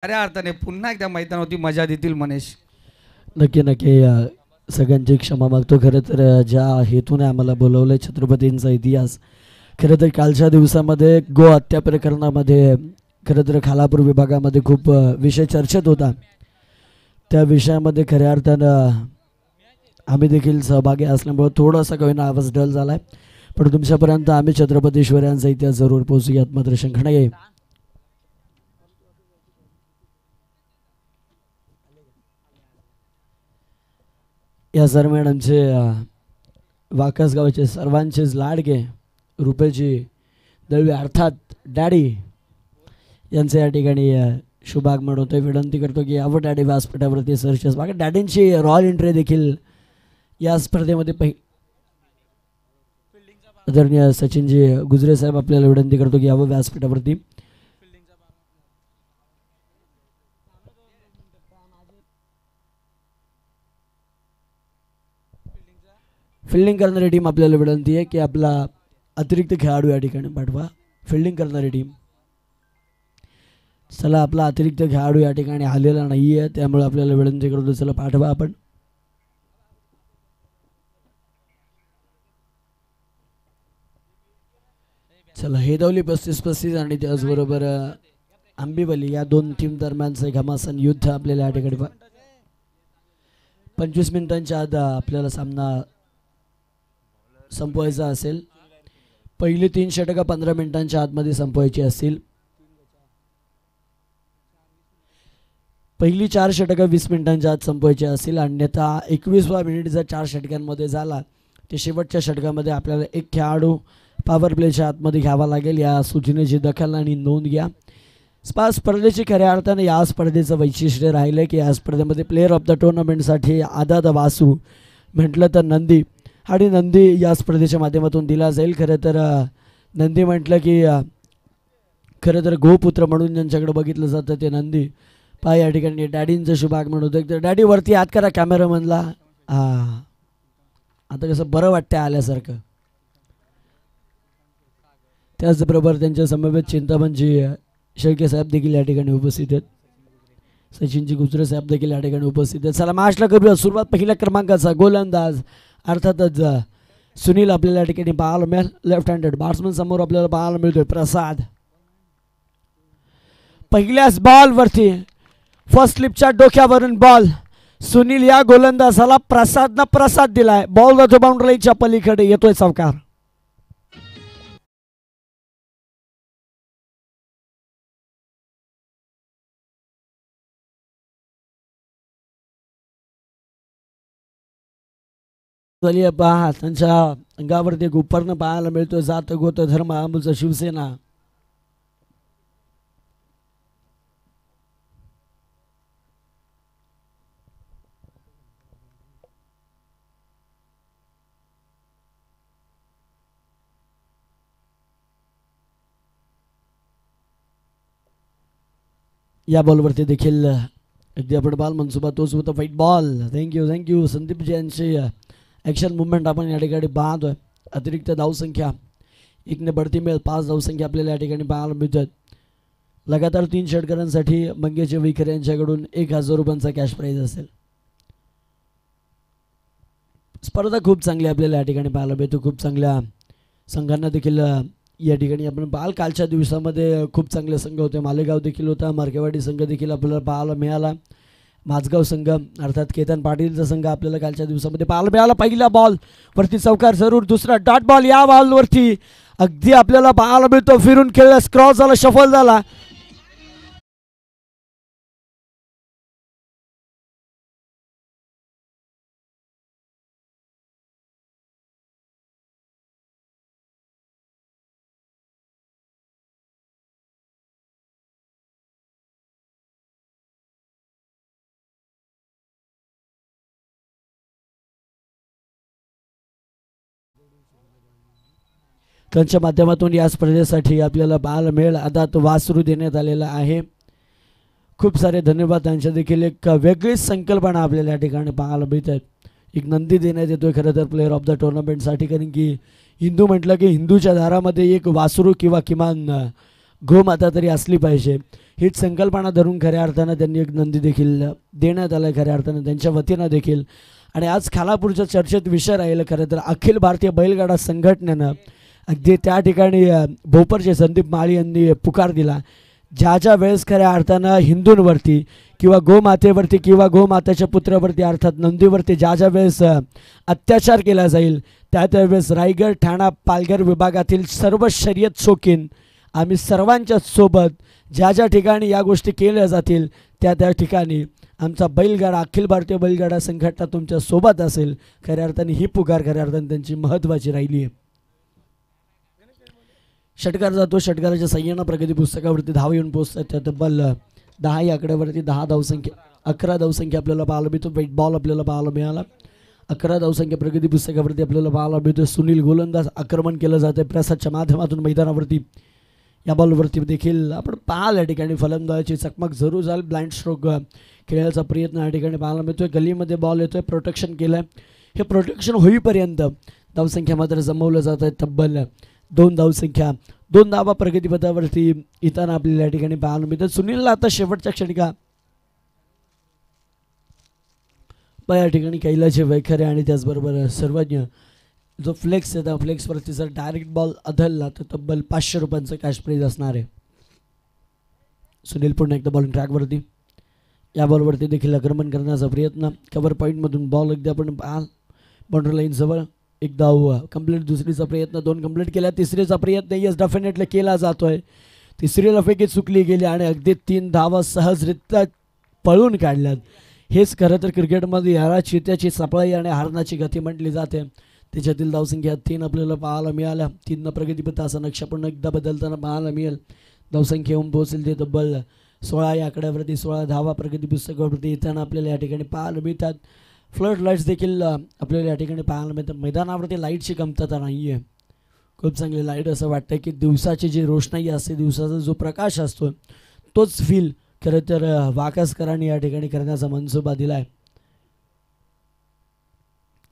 खऱ्या अर्थाने पुन्हा एकदा मैदानावरती मजा देतील मनेश. नक्की नक्की सगळ्यांची क्षमा मागतो. खरं तर ज्या हेतूने आम्हाला बोलवलं आहे छत्रपतींचा इतिहास, खरं तर कालच्या दिवसामध्ये गो हत्या प्रकरणामध्ये खरं तर खालापूर विभागामध्ये खूप विषय चर्चेत होता. त्या विषयामध्ये खऱ्या अर्थानं आम्ही देखील सहभागी असल्यामुळे थोडासा काही आवाज डल झाला आहे, पण तुमच्यापर्यंत आम्ही छत्रपतीश्वरांचा इतिहास जरूर पोहोचूयात मात्र शंका नाही. या दरम्यान आमचे वाकस गावाचे सर्वांचेच लाडके रुपेजी दळवे अर्थात डॅडी यांचे या ठिकाणी शुभागमन होते. विनंती करतो की यावं डॅडी व्यासपीठावरती सरचेस बाकी डॅडींची रॉयल एंट्री देखील या स्पर्धेमध्ये आदरणीय सचिनजी गुजरे साहेब आपल्याला विनंती करतो की यावं व्यासपीठावरती. फिल्डिंग करणारी टीम आपल्याला विनंती आहे की आपला अतिरिक्त खेळाडू या ठिकाणी पाठवा. फिल्डिंग करणारी टीम, चला आपला अतिरिक्त खेळाडू या ठिकाणी आलेला नाही आहे, त्यामुळे आपल्याला विनंती करतो चला पाठवा आपण. चला हेदवली 35-35 आणि त्याचबरोबर आंबिवली या दोन टीम दरम्यानचं घमासान युद्ध आपल्याला या ठिकाणी 25 मिनिटांच्या आत आपल्याला सामना संपवायचा असेल. पहिली 3 षटकं 15 मिनिटांच्या आतमध्ये संपवायची असतील. पहिली 4 षटकं 20 मिनिटांच्या आत संपवायची असतील. अन्यथा 21वा मिनिट जर 4 षटकांमध्ये झाला ते शेवटच्या षटकामध्ये आपल्याला एक खेळाडू पॉवर प्लेच्या आतमध्ये घ्यावा लागेल. या सूचनेची दखल आणि नोंद घ्या. स्पर्धेची खऱ्या अर्थाने या स्पर्धेचं वैशिष्ट्य राहिलं की या स्पर्धेमध्ये प्लेअर ऑफ द टुर्नामेंटसाठी आदात वासू म्हटलं तर नंदी आणि नंदी या स्पर्धेच्या माध्यमातून दिला जाईल. खरं तर नंदी म्हटलं की खरं तर गोपुत्र म्हणून ज्यांच्याकडे बघितलं जातं ते नंदी पहा या ठिकाणी डॅडींचं शुभागमन होतं. तर डॅडी वरती हात करा कॅमेरामनला. हां आता कसं बरं वाटतं आल्यासारखं. त्याचबरोबर त्यांच्या समवेत चिंतामणजी शेळके साहेब देखील या ठिकाणी उपस्थित आहेत. सचिनजी गुजरे साहेब देखील या ठिकाणी उपस्थित आहेत. चला मॅचला करूया सुरुवात. पहिल्या क्रमांकाचा गोलंदाज अर्थातच सुनील आपल्याला या ठिकाणी पाहायला मिळेल. लेफ्ट हँडेड बॅट्समन समोर आपल्याला पाहायला मिळतोय प्रसाद. पहिल्याच बॉलवरती फर्स्ट स्लिपच्या डोक्यावरून बॉल सुनील या गोलंदाजाला प्रसादनं प्रसाद दिलाय. बॉल जातो बाउंड्रीच्या पलीकडे येतोय चौकार. पहा त्यांच्या अंगावरती गुप्परनं पाहायला मिळतोय जात गोत धर्म आमचा शिवसेना. या बॉलवरती देखील अगदी आपण बॉल मनसुबा तोच होता फाईट बॉल. थँक्यू संदीप यांची ॲक्शन मुवमेंट आपण या ठिकाणी पाहतोय. अतिरिक्त धावसंख्या 1ने बढती मिळेल. 5 धावसंख्या आपल्याला या ठिकाणी पाहायला मिळतात. लगातार 3 षटकारांसाठी मंगेश विखेर यांच्याकडून 1000 रुपयांचा कॅश प्राईज असेल. स्पर्धा खूप चांगली आपल्याला या ठिकाणी पाहायला मिळतो. खूप चांगल्या संघांना देखील या ठिकाणी आपण पाहाल. कालच्या दिवसामध्ये खूप चांगले संघ होते. मालेगाव देखील होता. मार्केवाडी संघ देखील आपल्याला पाहायला मिळाला. माझगाव संघ अर्थात केतन पाटीलचा संघ आपल्याला कालच्या दिवसामध्ये पाहायला मिळाला. पहिला बॉल वरती चौकार जरूर. दुसरा डॉट बॉल या बॉलवरती अगदी आपल्याला पाहायला मिळतो. फिरून खेळला क्रॉस झाला शफल झाला. त्यांच्या माध्यमातून या स्पर्धेसाठी आपल्याला पाहायला मिळेल आदात वासरू देण्यात आलेला आहे. खूप सारे धन्यवाद. त्यांच्या देखील एक वेगळीच संकल्पना आपल्याला या ठिकाणी पाहायला मिळत आहेत. एक नंदी देण्यात येतोय खरं तर प्लेअर ऑफ द टुर्नामेंटसाठी. कारण की हिंदू म्हटलं की हिंदूच्या दारामध्ये एक वासरू किंवा किमान गोमाता तरी असली पाहिजे, हीच संकल्पना धरून खऱ्या अर्थानं त्यांनी एक नंदी देखील देण्यात आला खऱ्या अर्थानं त्यांच्या वतीनं देखील. आणि आज खालापूरच्या चर्चेत विषय राहिलं खरं तर अखिल भारतीय बैलगाडा संघटनेनं अगदी त्या ठिकाणी भोपरचे संदीप माळी यांनी पुकार दिला. ज्या ज्या वेळेस खऱ्या अर्थानं हिंदूंवरती किंवा गोमातेवरती किंवा गोमातेच्या पुत्रावरती अर्थात नंदीवरती ज्या ज्या वेळेस अत्याचार केला जाईल त्या त्यावेळेस रायगड, ठाणा, पालघर विभागातील सर्व शर्यत शौकीन आम्ही सर्वांच्या सोबत ज्या ज्या ठिकाणी या गोष्टी केल्या जातील त्या त्या ठिकाणी आमचा बैलगाडा अखिल भारतीय बैलगाडा संघटना तुमच्या सोबत असेल. खऱ्या अर्थाने ही पुकार खऱ्या अर्थाने त्यांची महत्त्वाची राहिली आहे. षटकार जातो, षटकाराच्या सह्यानं प्रगती पुस्तकावरती धाव येऊन पोहोचतात. त्या तब्बल 10 या आकड्यावरती 10 धावसंख्या 11 धावसंख्या आपल्याला पाहायला मिळतो. वेट बॉल आपल्याला पाहायला मिळाला. 11 धावसंख्या प्रगती पुस्तकावरती आपल्याला पाहायला मिळतो. सुनील गोलंदाज आक्रमण केलं जातं प्रसादच्या माध्यमातून मैदानावरती. या बॉलवरती देखील आपण पाहाल या ठिकाणी फलंदाजाची चकमक जरूर झाली. ब्लाइंड स्ट्रोक खेळायचा प्रयत्न या ठिकाणी पाहायला मिळतोय. गलीमध्ये बॉल येतोय, प्रोटेक्शन केलं आहे. हे प्रोटेक्शन होईपर्यंत धावसंख्या मात्र जमवलं जात आहे. तब्बल 2 धावसंख्या 2 धावा प्रगतीपथावरती येताना आपल्याला या ठिकाणी पाहायला मिळतात. सुनीलला आता शेवटच्या क्षणिका या ठिकाणी कैलाचे वैखरे आणि त्याचबरोबर सर्वज्ञ जो फ्लेक्स आहे त्या फ्लेक्सवरती जर डायरेक्ट बॉल अधलला तर तब्बल 500 रुपयांचं कॅश प्राईज असणार आहे. सुनील पुन्हा एकदा बॉलिंग ट्रॅकवरती. या बॉलवरती देखील आक्रमण करण्याचा प्रयत्न. कव्हर पॉईंटमधून बॉल एकदा आपण पाहाल बाउंड्री लाईनजवळ. एक धाव कंप्लीट. दुसरीचा प्रयत्न 2 कंप्लीट केला. तिसरीचा प्रयत्न यस डेफिनेटली केला जातोय. तिसरीला फेकी चुकली गेली आणि अगदी 3 धावा सहजरित्या पळून काढल्यात. हेच खरं तर क्रिकेटमध्ये याला चित्याची सपळाई आणि हारण्याची गती म्हटली जाते. त्याच्यातील धावसंख्या 3 आपल्याला पाहायला मिळाल्या. 3 प्रगतीपथ असा नक्षा पुन्हा एकदा बदलताना पाहायला मिळेल. धावसंख्या येऊन पोहोचेल ते तब्बल 16 या आकड्यावरती 16 धावा प्रगती पुस्तकावरती येताना आपल्याला या ठिकाणी पाहायला मिळतात. फ्लड लाईट्स देखील आपल्याला या ठिकाणी पाहायला मिळतात. मैदानावरती लाईटची कमतरता नाही आहे. खूप चांगली लाईट. असं वाटतं की दिवसाची जी रोषणाई असते, दिवसाचा जो प्रकाश असतो तोच फील खरं तर वाकसकरांनी या ठिकाणी करण्याचा मनसुबा दिला आहे.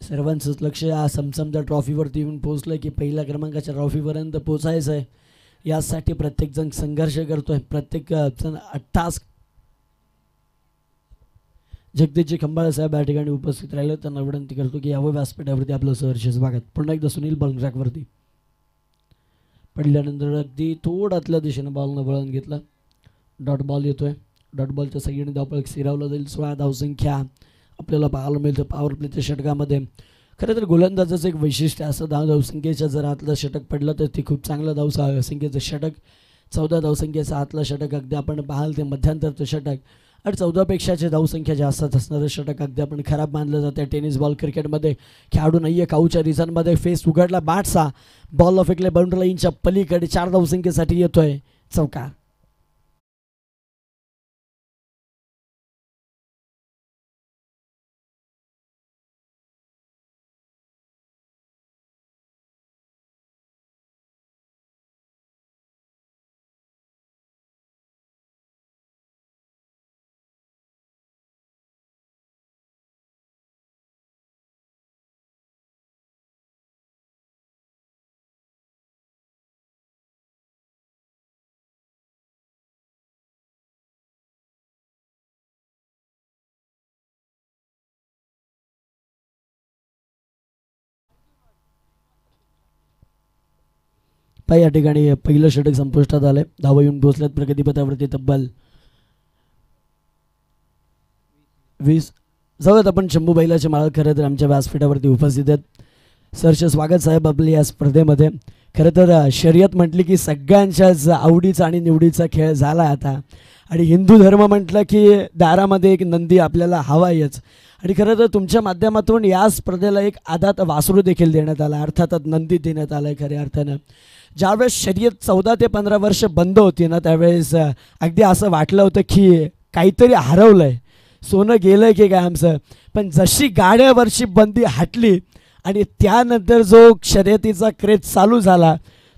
सर्वांचंच लक्ष या समसमच्या ट्रॉफीवरती येऊन पोहोचलं की पहिल्या क्रमांकाच्या ट्रॉफीपर्यंत पोचायचं आहे. यासाठी प्रत्येकजण संघर्ष करतोय. प्रत्येक टास्क जगदीशजी खंबाळे साहेब या ठिकाणी उपस्थित राहिले. त्यांना विनंती करतो की यावं व्यासपीठावरती आपलं सहर्ष स्वागत. पुन्हा एकदा सुनील बॉलिंग ट्रॅकवरती पडल्यानंतर अगदी थोडातल्या दिशेनं बॉलनं वळण घेतलं. डॉट बॉल येतोय. डॉट बॉलच्या सगळ्यांनी धावपळ सिरावलं जाईल. 16 धावसंख्या आपल्याला पाहायला मिळतं पॉवर प्लेच्या षटकामध्ये. खरं तर गोलंदाजाचं एक वैशिष्ट्य असं धावसंख्येच्या जर आतलं षटक पडलं तर ते खूप चांगलं धावसंख्येचं षटक. 14 धावसंख्येचं आतलं षटक अगदी आपण पाहाल ते मध्यांतरचं षटक आणि 14पेक्षाची धावसंख्या जास्त असणारं षटक अगदी आपण खराब मानलं जातं. टेनिस बॉल क्रिकेटमध्ये खेळाडू नाही आहे. काऊच्या रिझनमध्ये फेस उघडला. बाटसा बॉल फेकले बाउंड्री लाईनच्या पलीकडे 4 धावसंख्येसाठी येतोय चौकार. या ठिकाणी पहिलं षटक संपुष्टात आलंय. धावा येऊन पोहोचल्यात प्रगतीपथावरती तब्बल 20. जाऊयात आपण शंभू बैलाचे मालक खरं तर आमच्या व्यासपीठावरती उपस्थित आहेत. सरचे स्वागत साहेब आपले या स्पर्धेमध्ये. खरं तर शर्यत म्हटली की सगळ्यांच्याच आवडीचा आणि निवडीचा खेळ झाला आता. आणि हिंदू धर्म म्हटलं की दारामध्ये एक नंदी आपल्याला हवायच. आणि खरं तर तुमच्या माध्यमातून या स्पर्धेला एक आदात वासरू देखील देण्यात आला. अर्थातच नंदी देण्यात आला आहे खऱ्या अर्थानं. ज्यावेळेस शर्यत 14 ते 15 वर्ष बंद होती ना त्यावेळेस अगदी असं वाटलं होतं की काहीतरी हरवलं आहे, सोनं गेलं आहे की काय आमचं. पण जशी गाड्यावरची बंदी हटली आणि त्यानंतर जो शर्यतीचा क्रेज चालू झाला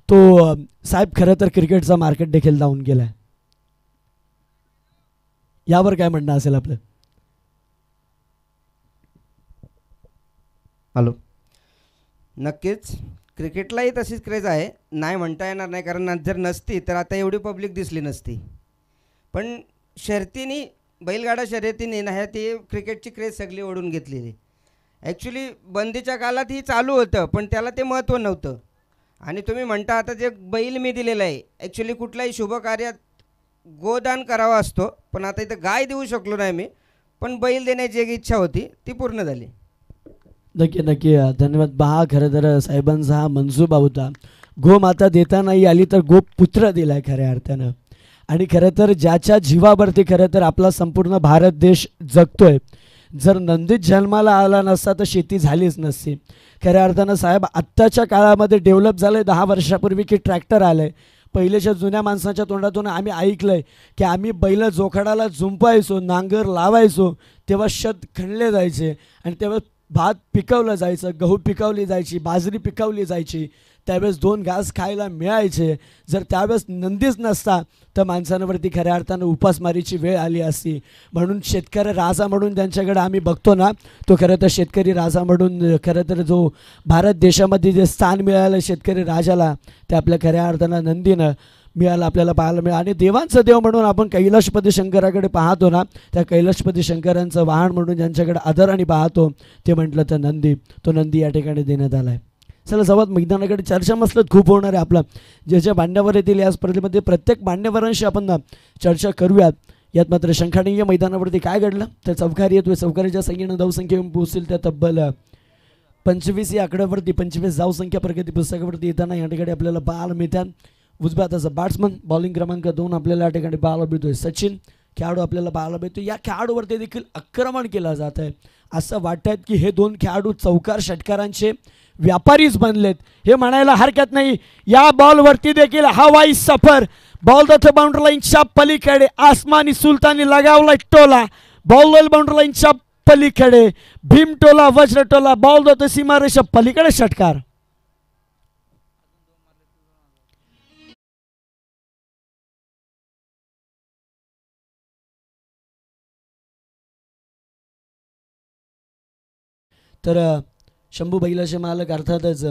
तो साहेब खरं तर क्रिकेटचा मार्केट देखील डाऊन गेला आहे. यावर काय म्हणणं असेल आपलं? हॅलो. नक्कीच क्रिकेटलाही तशीच क्रेज आहे, नाही म्हणता येणार नाही, कारण जर नसती तर आता एवढी पब्लिक दिसली नसती. पण शर्यतीनी, बैलगाडा शर्यतीने ना ह्या ती क्रिकेटची क्रेज सगळी ओढून घेतलेली. ॲक्च्युली बंदीच्या काळात ही चालू होतं, पण त्याला ते महत्त्व नव्हतं. आणि तुम्ही म्हणता आता जे बैल मी दिलेलं आहे, ॲक्च्युली कुठल्याही शुभ कार्यात गोदान करावा असतो, पण आता इथं गाय देऊ शकलो नाही मी, पण बैल देण्याची एक इच्छा होती, ती पूर्ण झाली. नक्की नक्की धन्यवाद. पहा, खरं तर साहेबांचा हा मनसुबा होता. गोमाता देता नाही आली तर गोपुत्र दिलाय खऱ्या अर्थानं. आणि खरं तर ज्याच्या जीवावरती खरं तर आपला संपूर्ण भारत देश जगतोय. जर नंदीत जन्माला आला नसता तर शेती झालीच नसती. खऱ्या अर्थानं साहेब आत्ताच्या काळामध्ये डेव्हलप झालं आहे. 10 वर्षापूर्वी की ट्रॅक्टर आलं आहे. पहिल्याच्या जुन्या माणसाच्या तोंडातून आम्ही ऐकलं आहे की आम्ही बैल जोखडाला जुंपायचो, नांगर लावायचो, तेव्हा शेत खणले जायचे आणि तेव्हा भात पिकवलं जायचं, गहू पिकवली जायची, बाजरी पिकवली जायची. त्यावेळेस 2 घास खायला मिळायचे. जर त्यावेळेस नंदीच नसता तर माणसांवरती खऱ्या अर्थानं उपासमारीची वेळ आली असती. म्हणून शेतकरी राजा म्हणून ज्यांच्याकडे आम्ही बघतो ना, तो खरं तर शेतकरी राजा म्हणून खरं तर जो भारत देशामध्ये जे स्थान मिळालं शेतकरी राजाला, ते आपल्या खऱ्या अर्थानं नंदीनं मिळालं, आपल्याला पाहायला मिळालं. आणि देवांचं देव म्हणून आपण कैलाशपती शंकराकडे पाहतो ना, त्या कैलाशपती शंकरांचं वाहन म्हणून ज्यांच्याकडे आदराने पाहतो ते म्हटलं तर नंदी. तो नंदी या ठिकाणी देण्यात आला आहे. चला सर्वात मैदानाकडे चर्चा मसलत खूप होणार आहे. आपला जे ज्या मान्यवर येतील या स्पर्धेमध्ये प्रत्येक मान्यवरांशी आपण चर्चा करूयात. यात मात्र शंखानीय मैदानावरती काय घडलं तर चौकारी येतोय. चौकारीच्या संख्येनं धावसंख्या येऊन पोहोचतील त्या तब्बल 25 या आकड्यावरती. 25 धावसंख्या प्रगती पुस्तकावरती येताना या ठिकाणी आपल्याला पाहायला मिळतात. उजव्या हाताचा बॅट्समन, बॉलिंग क्रमांक 2 आपल्याला या ठिकाणी पाहायला मिळतोय सचिन. खेळाडू आपल्याला पाहायला मिळतो. या खेळाडूवरती देखील आक्रमण केलं जात आहे. असं वाटतं की हे 2 खेळाडू चौकार षटकारांचे व्यापारीच बनलेत हे म्हणायला हरकत नाही. या बॉलवरती देखील हवाई सफर. बॉल द बाउंड्री लाईनच्या पलीकडे आसमानी सुलतानी लगावला टोला. बॉल बाउंड्री लाईनच्या पलीकडे भीम टोला, वज्र टोला. बॉल द सीमारेषा पलीकडे षटकार. तर शंभू बैलाचे मालक अर्थातच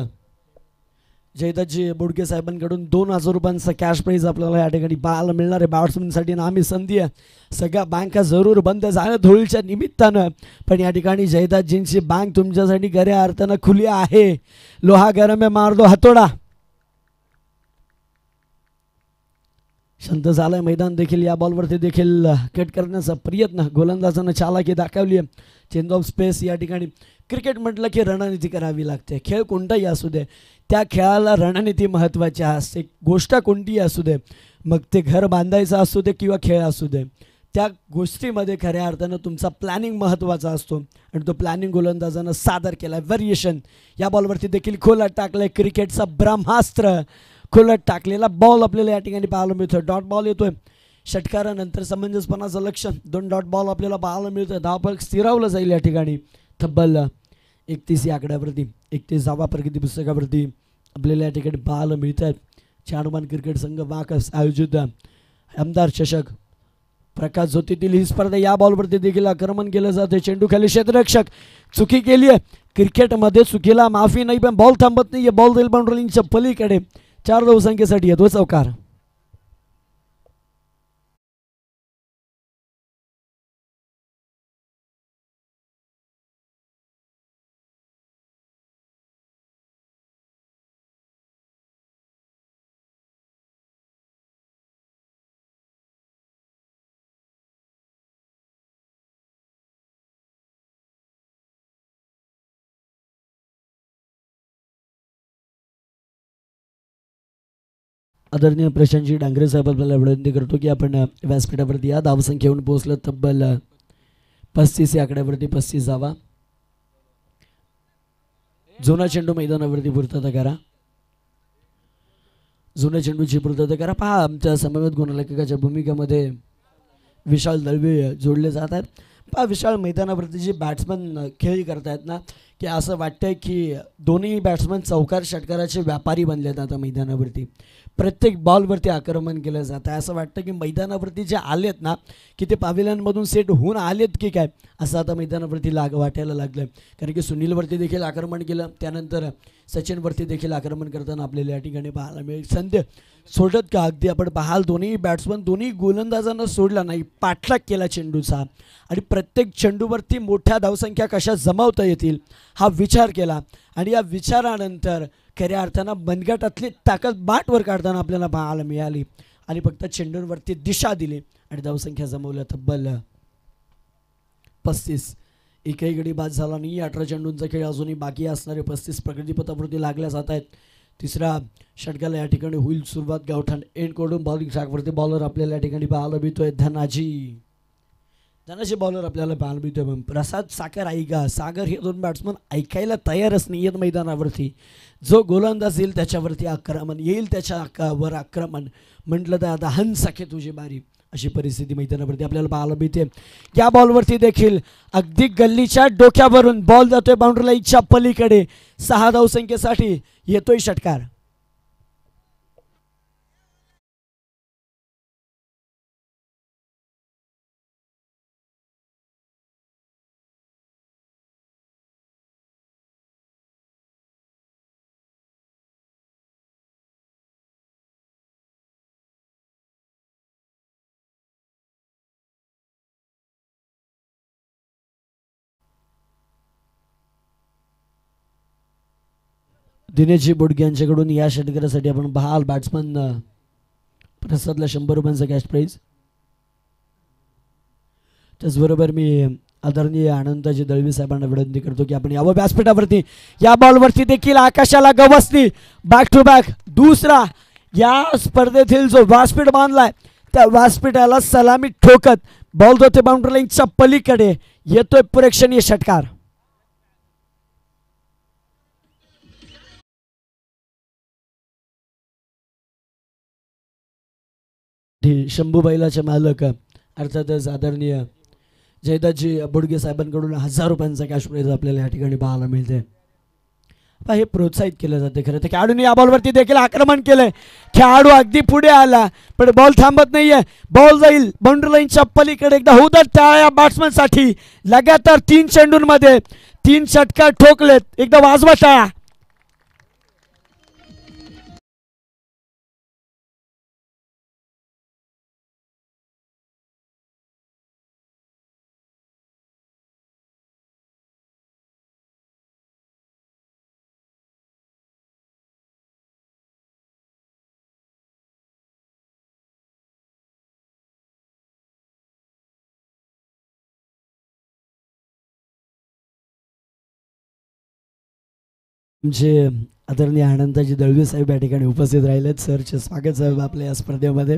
जयदत्तजी बोडके साहेबांकडून 2000 रुपयांचा कॅश प्राईज आपल्याला या ठिकाणी पाहायला मिळणार आहे. बॅट्समनसाठी नामी संधी आहे. सगळ्या बँका जरूर बंद झाल्या धुळीच्या निमित्तानं, पण या ठिकाणी जयदत्तजींची बँक तुमच्यासाठी खऱ्या अर्थानं खुली आहे. लोहा गरम आहे, मार दो हातोडा. शांत झालंय मैदान देखील. या बॉलवरती देखील कट करण्याचा प्रयत्न गोलंदाजानं चालाकी दाखवली आहे. Change of space. या ठिकाणी क्रिकेट म्हटलं की रणनीती करावी लागते. खेळ कोणताही असू दे, त्या खेळाला रणनीती महत्त्वाची असते. गोष्ट कोणतीही असू दे, मग ते घर बांधायचं असू दे किंवा खेळ असू दे, त्या गोष्टीमध्ये खऱ्या अर्थानं तुमचा प्लॅनिंग महत्त्वाचा असतो आणि तो प्लॅनिंग गोलंदाजानं सादर केला आहे. व्हेरिएशन. या बॉलवरती देखील खोलात टाकलं आहे. क्रिकेटचा ब्रह्मास्त्र खोलात टाकलेला बॉल आपल्याला या ठिकाणी पाहायला मिळतोय. डॉट बॉल येतोय. षटकारानंतर समंजसपणाचं लक्ष. 2 डॉट बॉल आपल्याला पाहायला मिळतोय. धावफलक स्थिरावलं जाईल या ठिकाणी. तब्बल 31 या आकड्यावरती 31वा प्रगती पुस्तकावरती आपल्याला या ठिकाणी पाहायला मिळत आहेत. चाणमान क्रिकेट संघ वाकस आयोजित आमदार चषक प्रकाश ज्योतीतील ही स्पर्धा. या बॉलवरती देखील आक्रमण केलं जाते. चेंडू खाली क्षेत्ररक्षक चुकी केली आहे. क्रिकेटमध्ये चुकीला माफी नाही, पण बॉल थांबत नाही. बॉल देईल बाउंड्रीच्या पलीकडे 4 धावसंख्येसाठी येतो चौकार. आदरणीय प्रशांतजी डांगरे साहेब आपल्याला विनंती करतो की आपण व्यासपीठावरती या. धावसंख्या येऊन पोहोचलं तब्बल 35 या आकड्यावरती. 35 जावा. जुना चेंडू मैदानावरती पूर्तता करा. जुन्या चेंडूची पूर्तता करा. पहा आमच्या समवेत गुणलेखकाच्या भूमिकेमध्ये विशाल दळवे जोडले जात आहेत. पहा विशाल मैदानावरती जे बॅट्समन खेळ करतायत ना, की असं वाटतंय की दोन्ही बॅट्समन चौकार षटकाराचे व्यापारी बनलेत आता मैदानावरती. प्रत्येक बॉलवरती आक्रमण केलं जातं. असं वाटतं की मैदानावरती जे आलेत ना की ते पाविलांमधून सेट होऊन आलेत की काय असं आता मैदानावरती वाटायला लागलं. कारण की सुनीलवरती देखील आक्रमण केलं, त्यानंतर सचिनवरती देखील आक्रमण करताना आपल्याला या ठिकाणी पाहायला मिळेल. संधी सोडत का अगदी आपण पाहाल दोन्ही बॅट्समन दोन्ही गोलंदाजांना सोडला नाही, पाठलाग केला चेंडूचा आणि प्रत्येक चेंडूवरती मोठ्या धावसंख्या कशा जमावता येतील हा विचार केला आणि या विचारानंतर खऱ्या अर्थानं मनगटातली ताकद बाटवर काढताना आपल्याला पाहायला मिळाली आणि फक्त चेंडूंवरती दिशा दिली आणि धावसंख्या जमवल्या तब्बल 35. एकही गडी बाद झाला नाही. 18 चेंडूंचा खेळ अजूनही बाकी असणारे 35 प्रगतीपथावरती लागल्या जात आहेत. तिसऱ्या षटकाला या ठिकाणी होईल सुरुवात. गावठाण एंडकडून बॉलिंग ट्रॅकवरती बॉलर आपल्याला या ठिकाणी पाहायला मिळतोय धनाजी बॉलर आपल्याला पाहायला मिळतोय. प्रसाद सागर ऐका सागर हे दोन बॅट्समन ऐकायला तयारच नाही आहेत मैदानावरती. जो गोलंदाज येईल त्याच्यावरती आक्रमण, येईल त्याच्या वर आक्रमण म्हटलं तर आता हंसाखे तुझी बारी अशी परिस्थिती मैदानावरती आपल्याला पाहायला मिळते. या बॉलवरती देखील अगदी गल्लीच्या डोक्यावरून बॉल जातोय बाउंड्री लाईनच्या पलीकडे. 6 धावसंख्येसाठी येतोय षटकार. दिनेशजी बोडके यांच्याकडून या षटकारासाठी आपण बहाल बॅट्समन प्रसादला 100 रुपयांचा कॅश प्राईज. त्याचबरोबर मी आदरणीय आनंदाजी दळवी साहेबांना विनंती करतो की आपण यावं व्यासपीठावरती. या बॉलवरती देखील आकाशाला गवसली बॅक टू बॅक दुसरा या स्पर्धेतील जो व्यासपीठ बांधलाय त्या व्यासपीठाला सलामी ठोकत बॉल जाते बाउंड्री लाईनच्या पलीकडे. येतोय प्रेक्षणीय षटकार. शंभू बैलाचे मालक अर्थातच आदरणीय जयदाजी बोडगे साहेबांकडून 1000 रुपयांचा कॅश प्राईज आपल्याला या ठिकाणी पाहायला मिळते. हे प्रोत्साहित केलं जाते. खरं तर खेळाडूने या बॉलवरती देखील आक्रमण केलंय. खेळाडू अगदी पुढे आला पण बॉल थांबत नाहीये. बॉल जाईल बाउंड्री लाईनच्या पलीकडे. एकदा होतात टाळ्या बॅट्समनसाठी. लगातार 3 चेंडूंमध्ये 3 षटकार ठोकलेत. एकदा वाजवा टाळ्या. जे आदरणीय आनंदाजी दळवी साहेब या ठिकाणी उपस्थित राहिलेत. सरचे स्वागत साहेब आपल्या या स्पर्धेमध्ये.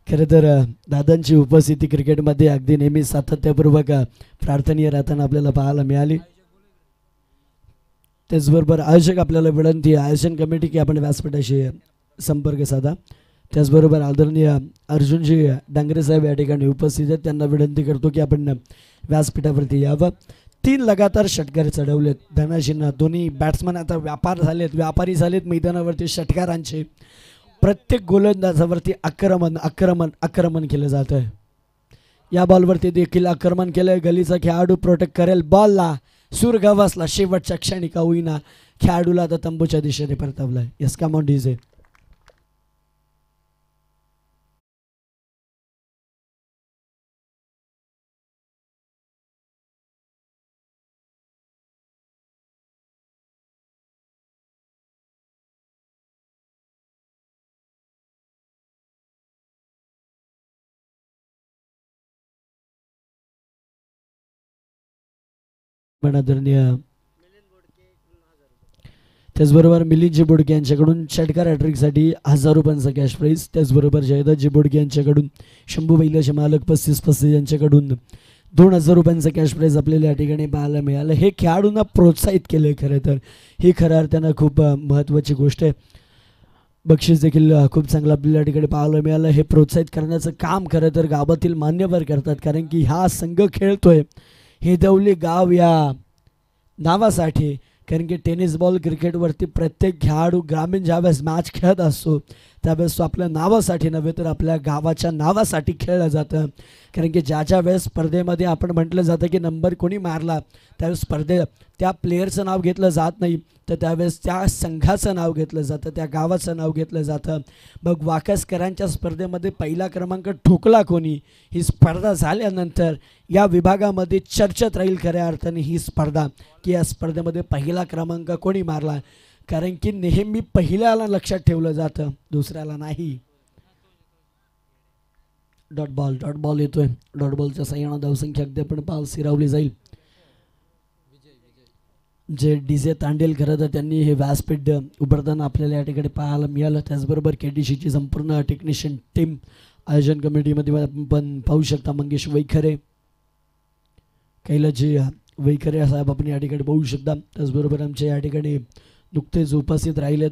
खरं तर दादांची उपस्थिती क्रिकेटमध्ये अगदी नेहमी सातत्यपूर्वक प्रार्थनीय राहताना आपल्याला पाहायला मिळाली. त्याचबरोबर आयोजक आपल्याला विनंती आयोजन कमिटी की आपण व्यासपीठाशी संपर्क साधा. त्याचबरोबर आदरणीय अर्जुनजी डांगरे साहेब या ठिकाणी उपस्थित आहेत. त्यांना विनंती करतो की आपण व्यासपीठावरती यावं. 3 लगातार षटकार चढवलेत धनाजींना. दोन्ही बॅट्समन आता व्यापारी झालेत मैदानावरती षटकारांचे. प्रत्येक गोलंदाजावरती आक्रमण केलं जात आहे. या बॉलवरती देखील आक्रमण केलंय. गलीचा खेळाडू प्रोटेक्ट करेल बॉलला. सूर गवसला शेवटच्या क्षणी का होईना खेळाडूला आता तंबूच्या दिशेने परतवलाय. Yes come on DJ. आदरणीय त्याचबरोबर मिलिंदजी बोडके यांच्याकडून षटकार हॅट्रिकसाठी 1000 रुपयांचा कॅश प्राईज. त्याचबरोबर जयदाजी बोडके यांच्याकडून शंभू बैलाचे मालक 35 यांच्याकडून 2000 रुपयांचा कॅश प्राईज आपल्याला या ठिकाणी पाहायला मिळालं. हे खेळाडूंना प्रोत्साहित केलं. खरं तर ही खऱ्या अर्थानं खूप महत्त्वाची गोष्ट आहे. बक्षीस देखील खूप चांगलं आपल्याला या ठिकाणी पाहायला मिळालं. हे प्रोत्साहित करण्याचं काम खरं तर गावातील मान्यवर करतात. कारण की हा संघ खेळतोय हे दौली गाव या नावासाठी. कारण की टेनिस बॉल क्रिकेटवरती प्रत्येक खेळाडू ग्रामीण ज्यावेळेस मॅच खेळत असतो त्यावेळेस तो आपल्या नावासाठी नव्हे तर आपल्या गावाच्या नावासाठी खेळलं जातं. कारण की ज्या वेळेस स्पर्धेमध्ये आपण म्हटलं जातं की नंबर कोणी मारला त्यावेळेस त्या प्लेयरचं नाव घेतलं जात नाही, तर त्यावेळेस त्या संघाचं नाव घेतलं जातं, त्या गावाचं नाव घेतलं जातं. मग वाकसकरांच्या स्पर्धेमध्ये पहिला क्रमांक ठोकला कोणी, ही स्पर्धा झाल्यानंतर या विभागामध्ये चर्चेत राहील खऱ्या अर्थाने ही स्पर्धा, की या स्पर्धेमध्ये पहिला क्रमांक कोणी मारला. कारण की नेहमी पहिल्याला लक्षात ठेवलं जातं, दुसऱ्याला नाही. डॉट बॉल येतोय. डॉट बॉलच्या सह्यानं धावसंख्या अगदी आपण पाल सिरावली जाईल. जे DJ तांडेल खरं तर त्यांनी हे व्यासपीठ उभारताना आपल्याला या ठिकाणी पाहायला मिळालं. त्याचबरोबर KTCची संपूर्ण टेक्निशियन टीम आयोजन कमिटीमध्ये आपण पाहू शकता. मंगेश वैखरे, कैलाजी वैखरे साहेब आपण या ठिकाणी पाहू शकता. त्याचबरोबर आमच्या या ठिकाणी नुकतेच उपस्थित राहिलेत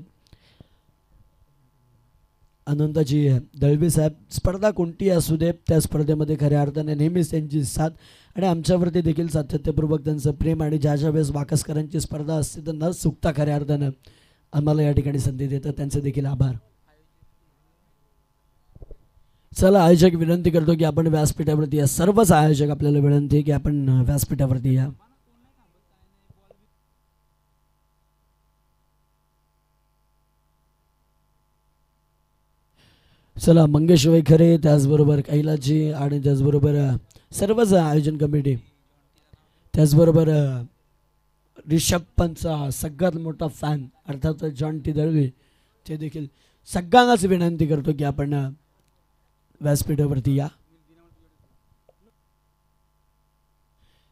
आनंदाजी दळवी साहेब. स्पर्धा कोणती असू दे त्या स्पर्धेमध्ये खऱ्या अर्थाने नेहमीच त्यांची साथ आणि आमच्यावरती देखील सातत्यपूर्वक त्यांचं प्रेम आणि ज्या वेळेस वाकसकरांची स्पर्धा असते तर न चुकता खऱ्या अर्थानं आम्हाला या ठिकाणी संधी देतात, त्यांचे देखील आभार. चला आयोजक विनंती करतो की आपण व्यासपीठावरती या. सर्वच आयोजक आपल्याला विनंती आहे की आपण व्यासपीठावरती या. चला मंगेश वैखरे, त्याचबरोबर कैलाजी आणि त्याचबरोबर सर्वच आयोजन कमिटी, त्याचबरोबर रिषभ पंतचा सगळ्यात मोठा फॅन अर्थात जॉन टी दळवी, ते देखील सगळ्यांनाच विनंती करतो की आपण व्यासपीठावरती या.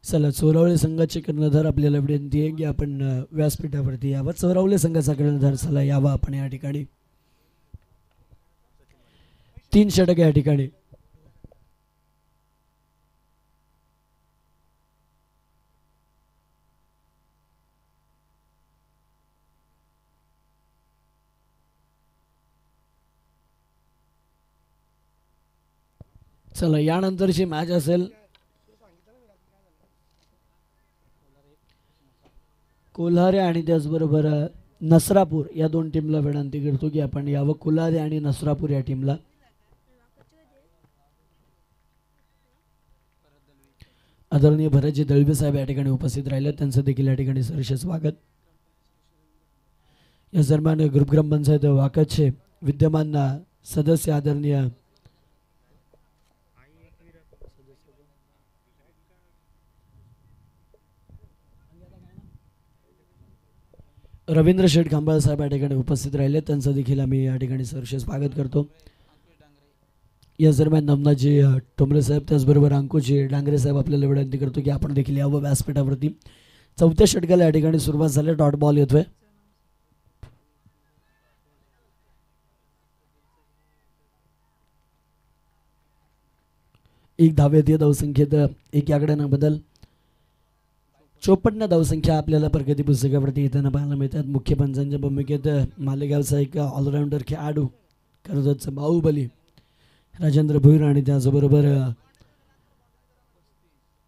चला चोरावळे संघाचे कर्णधार आपल्याला विनंती आहे की आपण व्यासपीठावरती यावं. चोरावळे संघाचा कर्णधार चला यावा आपण या ठिकाणी. 3 षटक या ठिकाणी. चला यानंतरची मॅच असेल कोल्हारे आणि त्याचबरोबर नसरापूर या दोन टीमला विनंती करतो की आपण यावं. कोल्हारे आणि नसरापूर या टीमला. आदरणीय भरतजी दळवी साहेब या ठिकाणी उपस्थित राहिले, त्यांचं देखील या ठिकाणी सहर्ष स्वागत. या दरम्यान ग्रुप ग्रामपंचायत वाकदचे विद्यमान सदस्य आदरणीय रवींद्र शेठ खांबाळ साहेब या ठिकाणी उपस्थित राहिले, त्यांचं देखील आम्ही या ठिकाणी सहर्ष स्वागत करतो. या दरम्यान नमनाजी टोमरे साहेब त्याचबरोबर अंकुजी डांगरे साहेब आपल्याला विनंती करतो की आपण देखील यावं व्यासपीठावरती. 4थ्या षटकाला या ठिकाणी सुरुवात झाली. डॉट बॉल येतोय. एक धावेत धावसंख्येत एक आकड्यानं बदल. 54 धावसंख्या आपल्याला प्रगती पुस्तकावरती येताना पाहायला मिळतात. मुख्य पंचांच्या भूमिकेत मालेगावचा एक ऑलराऊंडर खेळाडू कर्जतचा बाहुबली राजेंद्र भुईर आणि त्याचबरोबर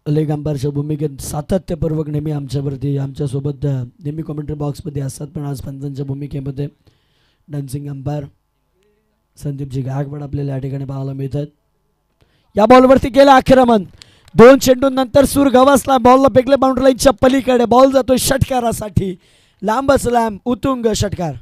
लेग अंपायरच्या भूमिकेत सातत्यपूर्वक नेहमी आमच्यासोबत नेहमी कॉमेंट्री बॉक्समध्ये असतात, पण आज पंचांच्या भूमिकेमध्ये डान्सिंग अंपायर संदीपजी गायकवाड आपल्याला या ठिकाणी पाहायला मिळतात. या बॉलवरती केलं आक्रमण. 2 चेंडूंनंतर सूर गवासला. बॉलला फेकले बाउंड्री लाईनच्या पलीकडे. बॉल जातोय षटकारासाठी. लांबच लांब उतुंग षटकार.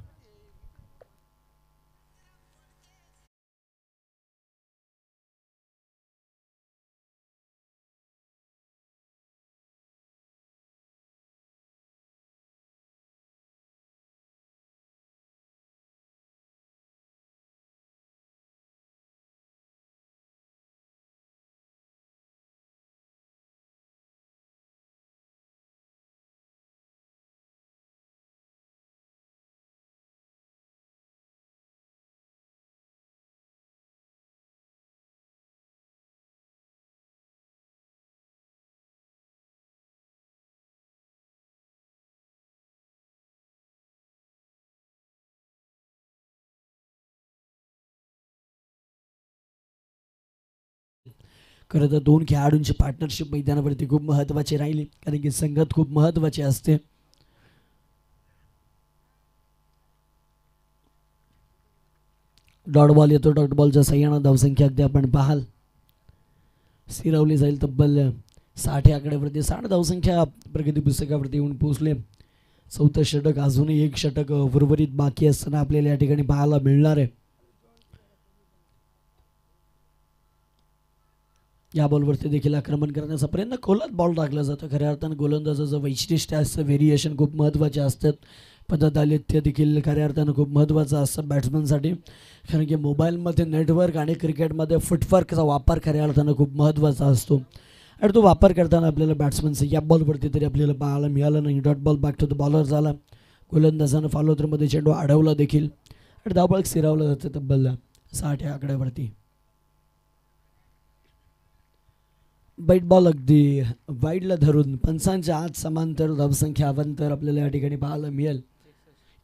खरं तर दोन खेळाडूंची पार्टनरशिप मैदानावरती खूप महत्त्वाची राहिली, कारण की संगत खूप महत्त्वाची असते. डॉट बॉल येतो. डॉट बॉलच्या सह्यानं धावसंख्या अगदी आपण पाहाल स्थिरावली जाईल. तब्बल 60 आकड्यावरती 60 धावसंख्या प्रगती पुस्तकावरती येऊन पोहोचले. चौथं षटक, अजूनही एक षटक उर्वरित बाकी असताना आपल्याला या ठिकाणी पाहायला मिळणार आहे. या बॉलवरती देखील आक्रमण करण्याचा प्रयत्न, खोलात बॉल टाकला जातो. खऱ्या अर्थानं गोलंदाजाचं वैशिष्ट्य असतं, व्हेरिएशन खूप महत्त्वाचे असतात. पद्धतालित्य देखील खऱ्या अर्थानं खूप महत्त्वाचं असतं बॅट्समनसाठी, कारण की मोबाईलमध्ये नेटवर्क आणि क्रिकेटमध्ये फुटवर्कचा वापर खऱ्या अर्थानं खूप महत्त्वाचा असतो. आणि तो वापर करताना आपल्याला बॅट्समनचं या बॉलवरती तरी आपल्याला पाहायला मिळालं नाही. Dot ball back to the bowler झाला. गोलंदाजानं फॉलोथ्रूमध्ये चेंडू अडवला देखील आणि धावफलक स्थिरावलं जातं तब्बल 60 आकड्यावरती. वाईट बॉल अगदी वाईडला धरून पंचांच्या आत समांतर धावसंख्या अवांतर आपल्याला या ठिकाणी पाहायला मिळेल.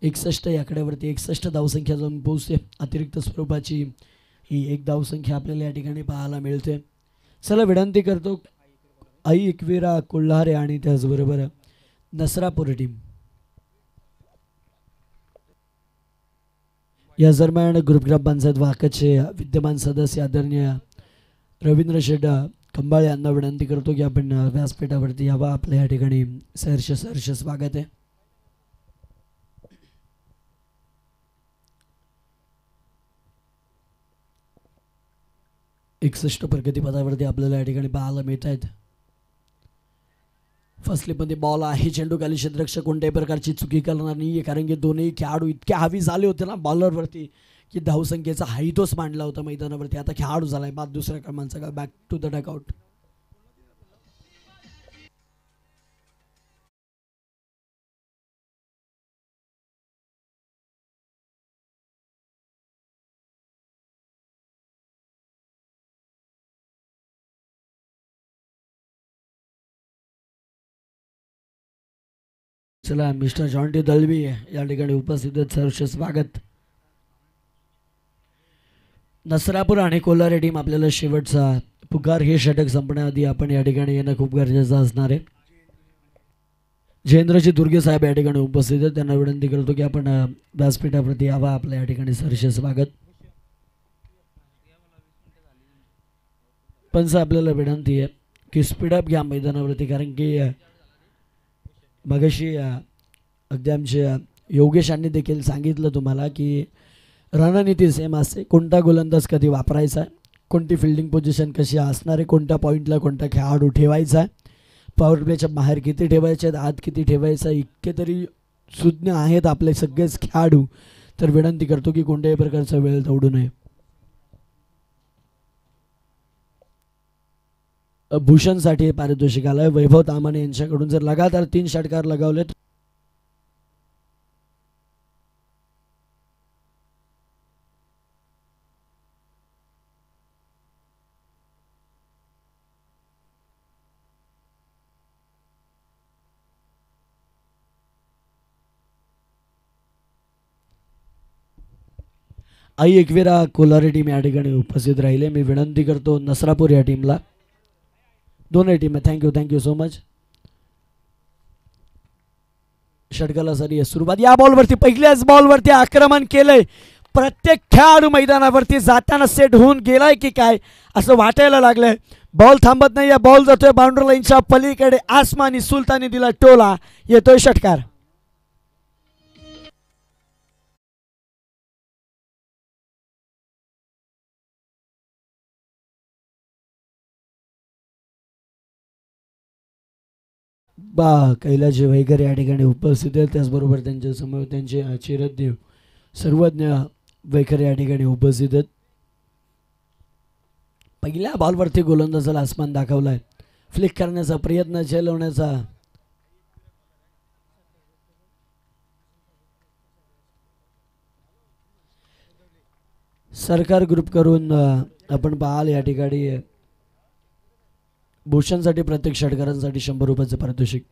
61 या आकड्यावरती 61 धावसंख्या जाऊन पोहोचते. अतिरिक्त स्वरूपाची ही एक धावसंख्या आपल्याला या ठिकाणी पाहायला मिळते. चला विनंती करतो आई एकविरा कोल्हारे आणि त्याचबरोबर नसरापूर टीम या दरम्यान ग्रुपग्राम पंचायत वाकचे विद्यमान सदस्य आदरणीय रवींद्र शेठ खंबाळे यांना विनंती करतो की आपण व्यासपीठावरती यावा. आपल्या या ठिकाणी सहर्ष स्वागत आहे. एकसष्ट प्रगतीपथावरती आपल्याला या ठिकाणी पाहायला मिळत आहेत. फसलीमध्ये बॉल आहे. चेंडू खाली क्षेत्ररक्षक कोणत्याही प्रकारची चुकी करणार नाही, कारण की दोन्ही खेळाडू इतके हवी झाले होते ना बॉलरवरती की धावसंख्येचा हाईतोच मांडला होता मैदानावरती. आता खेळाडू झालाय बाद दुसऱ्या क्रमांकाचा. Back to the dugout. चला मिस्टर जॉन्टी दळवी या ठिकाणी उपस्थित आहेत. सहर्ष स्वागत. नसरापूर आणि कोल्हारे टीम आपल्याला शेवटचा पुकार हे षटक संपण्याआधी आपण या ठिकाणी येणं खूप गरजेचं असणार आहे. जयेंद्रजी दुर्गे साहेब या ठिकाणी उपस्थित आहेत. त्यांना विनंती करतो की आपण व्यासपीठावरती यावा. आपल्या या ठिकाणी सहर्ष स्वागत. पण आपल्याला विनंती आहे की स्पीडअप घ्या मैदानावरती, कारण की मगाशी अगदी आमचे योगेशांनी देखील सांगितलं तुम्हाला की रणनीती सेम असते. कोणता गोलंदाज कधी वापरायचा आहे, कोणती फिल्डिंग पोझिशन कशी असणार आहे, कोणत्या पॉईंटला कोणता खेळाडू ठेवायचा आहे, पॉवर प्लेच्या बाहेर किती ठेवायचे आहेत, आत किती ठेवायचं आहे, इतके तरी सुज्ञ आहेत आपले सगळेच खेळाडू. तर विनंती करतो की कोणत्याही प्रकारचा वेळ दौडू नये. भूषणसाठी पारितोषिक आलंय वैभव तामाने यांच्याकडून. जर लगातार 3 षटकार लगावले आई एकविरा कोल्हारे टीम या ठिकाणी उपस्थित राहिले. मी विनंती करतो नसरापूर या टीमला, दोन्ही टीम थँक्यू सो मच. षटकाला सरी सुरुवात. या बॉलवरती पहिल्याच बॉलवरती आक्रमण केलंय. प्रत्येक खेळाडू मैदानावरती जाताना सेट होऊन गेलाय की काय असं वाटायला लागलंय. बॉल थांबत नाही. बॉल जातोय बाउंड्री लाईनच्या पलीकडे. आसमानी सुलतानी दिला टोला. येतोय षटकार. कैलाजी वैगर या ठिकाणी उपस्थित आहेत. त्याचबरोबर त्यांच्या समोर त्यांचे चिरंजीव सर्वज्ञ वैकर या ठिकाणी उपस्थित आहेत. पहिल्या बॉलवरती गोलंदाजाला आसमान दाखवलाय. फ्लिक करण्याचा प्रयत्न, झेलवण्याचा सरकार ग्रुप करून आपण पाहाल या ठिकाणी भूषणसाठी प्रत्येक षटकारांसाठी 100 रुपयाचे पारितोषिक.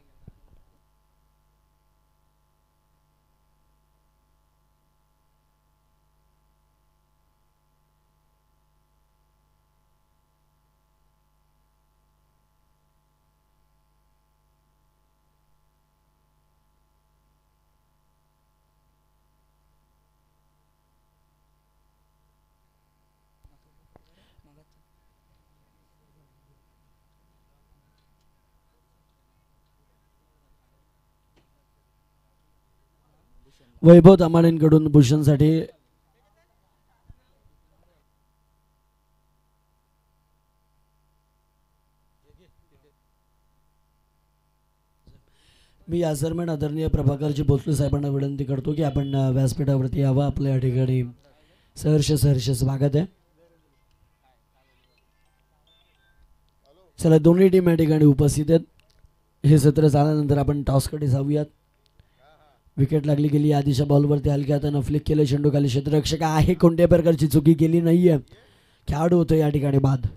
वैभव तांबाळेंकडून भूषणसाठी मी या दरम्यान आदरणीय प्रभाकरजी भोसले साहेबांना विनंती करतो की आपण व्यासपीठावरती यावं. आपल्या या ठिकाणी सहर्ष स्वागत आहे. चला, दोन्ही टीम या ठिकाणी उपस्थित आहेत. हे सत्र झाल्यानंतर आपण टॉसकडे जाऊयात. विकेट लागली गेली. आधीच्या बॉलवरती हलक्या हातानं फ्लिक केलं. चेंडू खाली क्षेत्ररक्षक आहे. कोणत्या प्रकारची चुकी केली नाहीये. खेळाडू होतो या ठिकाणी बाद.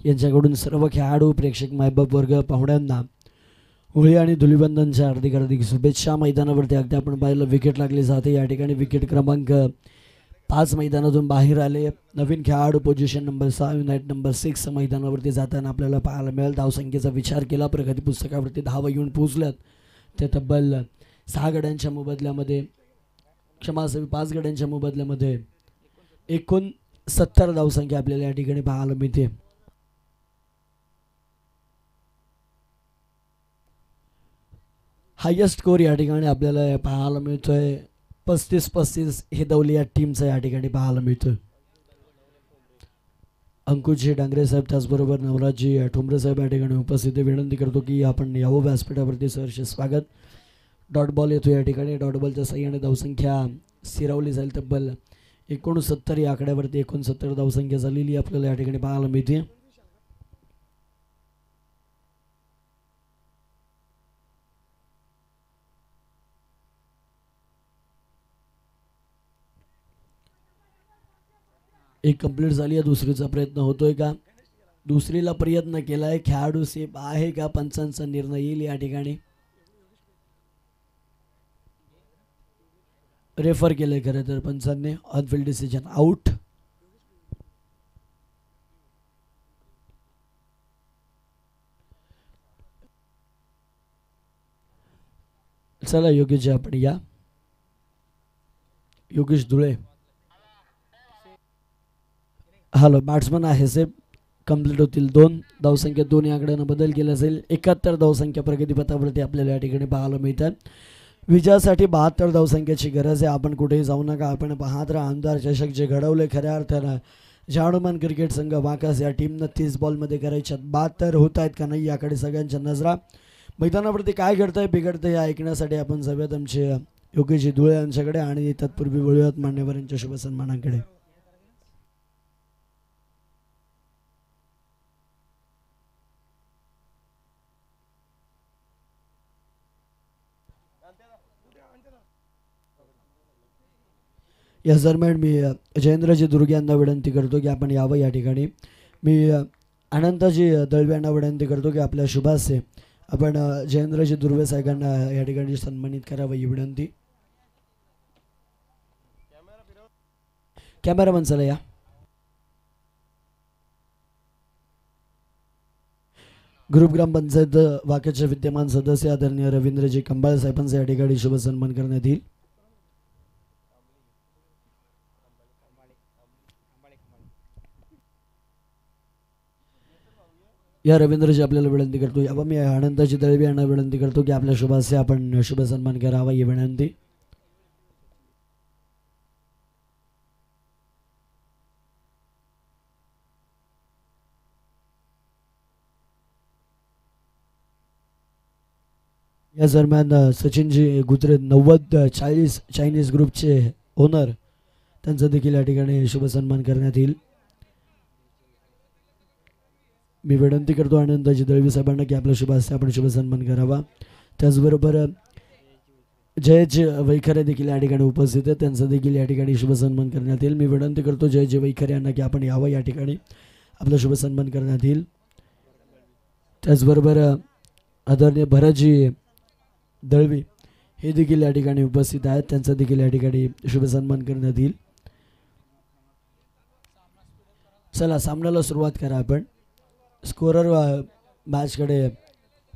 यांच्याकडून सर्व खेळाडू, प्रेक्षक, मायबाप वर्ग, पाहुण्यांना होळी आणि धुलीवंदनच्या हार्दिक शुभेच्छा. मैदानावरती अगदी आपण पाहिलं विकेट लागली जाते. या ठिकाणी विकेट क्रमांक 5 मैदानातून बाहेर आले. नवीन खेळाडू पोझिशन नंबर 6, युनाइट नंबर 6 मैदानावरती जाताना आपल्याला पाहायला मिळेल. धावसंख्येचा विचार केला, प्रगती पुस्तकावरती धावा येऊन पोहोचल्यात. ते तब्बल 6 गड्यांच्या मोबदल्यामध्ये, क्षमा असावी 5 गड्यांच्या मोबदल्यामध्ये एकूण 70 धावसंख्या आपल्याला या ठिकाणी पाहायला मिळते. हायेस्ट स्कोर या ठिकाणी आपल्याला पाहायला मिळतोय. 35-35 हे दौली या टीमचा या ठिकाणी पाहायला मिळतोय. अंकुशजी डांगरे साहेब, त्याचबरोबर नवराजजी ठोंबरे साहेब या ठिकाणी उपस्थित. विनंती करतो की आपण यावं व्यासपीठावरती. सहर्ष स्वागत. डॉट बॉल येतो या ठिकाणी. डॉट बॉलच्या सहाय्याने धावसंख्या स्थिरावली जाईल. तब्बल 69 या आकड्यावरती 69 धावसंख्या झालेली आपल्याला या ठिकाणी पाहायला मिळते. एक कंप्लीट झाली आहे. दुसरीचा प्रयत्न होतोय का? दुसरीला प्रयत्न केलाय. खेळाडू सेफ आहे का? पंचांचा निर्णय येईल या ठिकाणी. रेफर केलंय खरं तर पंचांनी. On-field decision out. चला योगेश, आपण या. योगेश धुळे, हॅलो. बॅट्समन आहे सेफ. कंप्लीट होतील 2 धावसंख्या. 2 या आकड्यानं बदल केला जाईल. 71 धावसंख्या प्रगतीपथावरती आपल्याला या ठिकाणी पाहायला मिळतात. विजयासाठी 72 धावसंख्येची गरज आहे. आपण कुठेही जाऊ नका. आपण पाहत राहा आमदार चषक, जे घडवले खऱ्या अर्थानं जाणुमान क्रिकेट संघ वाकास या टीमनं 30 बॉलमध्ये करायच्यात 72 होत आहेत का नाही याकडे सगळ्यांच्या नजरा. मैदानावरती काय घडतंय बिघडतंय हे ऐकण्यासाठी आपण जाऊयात आमचे योगेश धुळे यांच्याकडे आणि तत्पूर्वी वळूयात मान्यवरांच्या शुभ सन्मानाकडे. या दरम्यान मी जयेंद्रजी दुर्गे यांना विनंती करतो की आपण यावं या ठिकाणी. मी अनंतजी दळवे यांना विनंती करतो की आपल्या शुभास्ये आपण जयेंद्रजी दुर्वे साहेबांना या ठिकाणी सन्मानित करावं ही विनंती. कॅमेरामन चला या. ग्रुप ग्रामपंचायत वाक्याचे विद्यमान सदस्य आदरणीय रवींद्रजी कंबाळ साहेबांचा या ठिकाणी शुभ सन्मान करण्यात येईल. या रवींद्रजी आपल्याला विनंती करतो. यावं. मी आनंदाची दळवी यांना विनंती करतो की आपल्या शुभास्ये आपण शुभ सन्मान करावा ही विनंती. या दरम्यान सचिनजी गुजरे 90-40 चायनीज ग्रुपचे ओनर, त्यांचा देखील या ठिकाणी शुभ सन्मान करण्यात येईल. मी विनंती करतो आनंदाजी दळवी साहेबांना की आपल्या शुभास्ये आपण शुभ सन्मान करावा. त्याचबरोबर जयजी वैखरे देखील या ठिकाणी उपस्थित आहेत. त्यांचा देखील या ठिकाणी शुभ सन्मान करण्यात येईल. मी विनंती करतो जयजी वैखरे यांना की आपण यावं या ठिकाणी आपला शुभ सन्मान करण्यात येईल. त्याचबरोबर आदरणीय भरतजी दळवी हे देखील या ठिकाणी उपस्थित आहेत. त्यांचा देखील या ठिकाणी शुभ सन्मान करण्यात येईल. चला सामन्याला सुरुवात करा. आपण स्कोरर मॅचकडे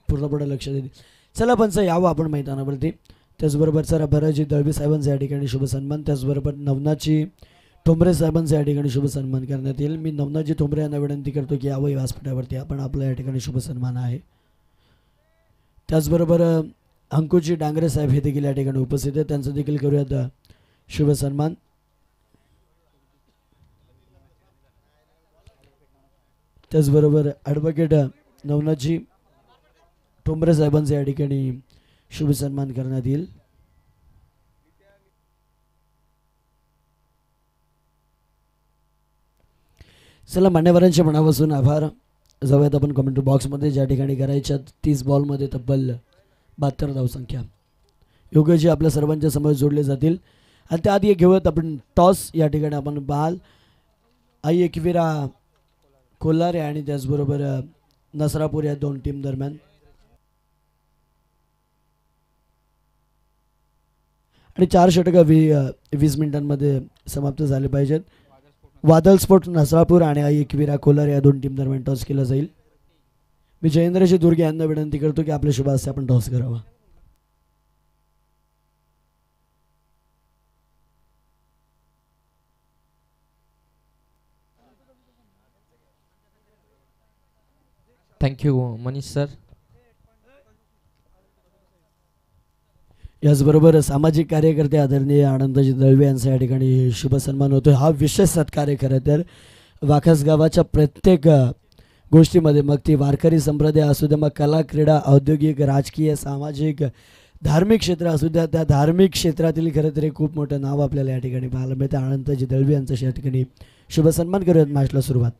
पूर्णपणे लक्ष देतील. चला पंच यावं आपण मैदानावरती. त्याचबरोबर सर भराजी दळवी साहेबांचा या ठिकाणी शुभ सन्मान, त्याचबरोबर नवनाथजी ठोंबरे साहेबांचा या ठिकाणी शुभ सन्मान करण्यात येईल. मी नवनाथजी ठोंबरे यांना विनंती करतो की यावं व्यासपीठावरती. आपण आपल्या या ठिकाणी शुभ सन्मान आहे. त्याचबरोबर अंकुजी डांगरे साहेब हे देखील या ठिकाणी उपस्थित आहेत. त्यांचं देखील करूयात शुभ सन्मान. त्याचबरोबर ॲडव्होकेट नवनाथजी ठोंबरे साहेबांचे या ठिकाणी शुभ सन्मान करण्यात येईल. चला मान्यवरांच्या मनापासून आभार. जाऊयात आपण कमेंट बॉक्समध्ये. ज्या ठिकाणी करायच्या 30 बॉलमध्ये तब्बल 72 धावसंख्या योग्यजी आपल्या सर्वांच्या समोर जोडले जातील. आणि त्याआधी घेऊयात आपण टॉस. या ठिकाणी आपण बाल आई एकविरा कोल्हारे आणि त्याचबरोबर नसरापूर या दोन टीम दरम्यान. आणि 4 षटकं 20 मिनिटांमध्ये समाप्त झाले पाहिजेत. वादळ स्पोर्ट नसरापूर आणि आई एकविरा कोलार या दोन टीम दरम्यान टॉस केला जाईल. मी जयेंद्रजी दुर्गे यांना विनंती करतो की आपल्या शुभ हस्ते आपण टॉस करावा. Thank you Manish sir. याचबरोबर सामाजिक कार्यकर्ते आदरणीय आनंदजी दळवे यांचा या ठिकाणी शुभ सन्मान होतो. हा विशेष सत्कार आहे खरं तर. वाखस गावाच्या प्रत्येक गोष्टीमध्ये, मग ती वारकरी संप्रदाय असू द्या, मग कला क्रीडा औद्योगिक राजकीय सामाजिक धार्मिक क्षेत्र असू द्या, त्या धार्मिक क्षेत्रातील खरं तरी खूप मोठं नाव आपल्याला या ठिकाणी पाहायला मिळतं. आनंदजी दळवे यांचा या ठिकाणी शुभ सन्मान करूयात मॅचला सुरुवात.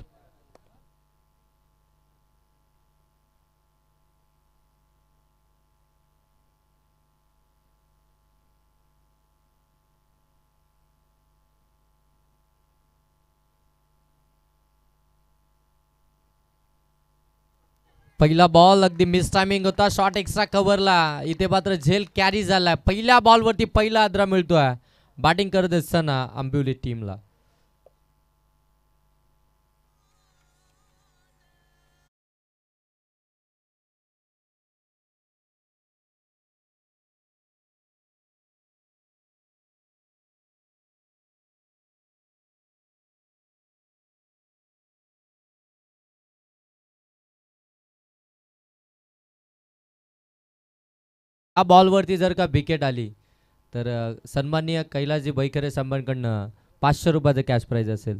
पहिला बॉल अगदी मिस टायमिंग होता. शॉट एक्स्ट्रा कव्हरला. इथे मात्र झेल कॅरी झालाय. पहिल्या बॉलवरती पहिला आद्रा मिळतोय बॅटिंग करत असताना आंबिवली टीमला. या बॉलवरती जर का विकेट आली तर सन्माननीय कैलासजी बैकरे साहेबांकडनं 500 रुपयाचं कॅश प्राईज असेल.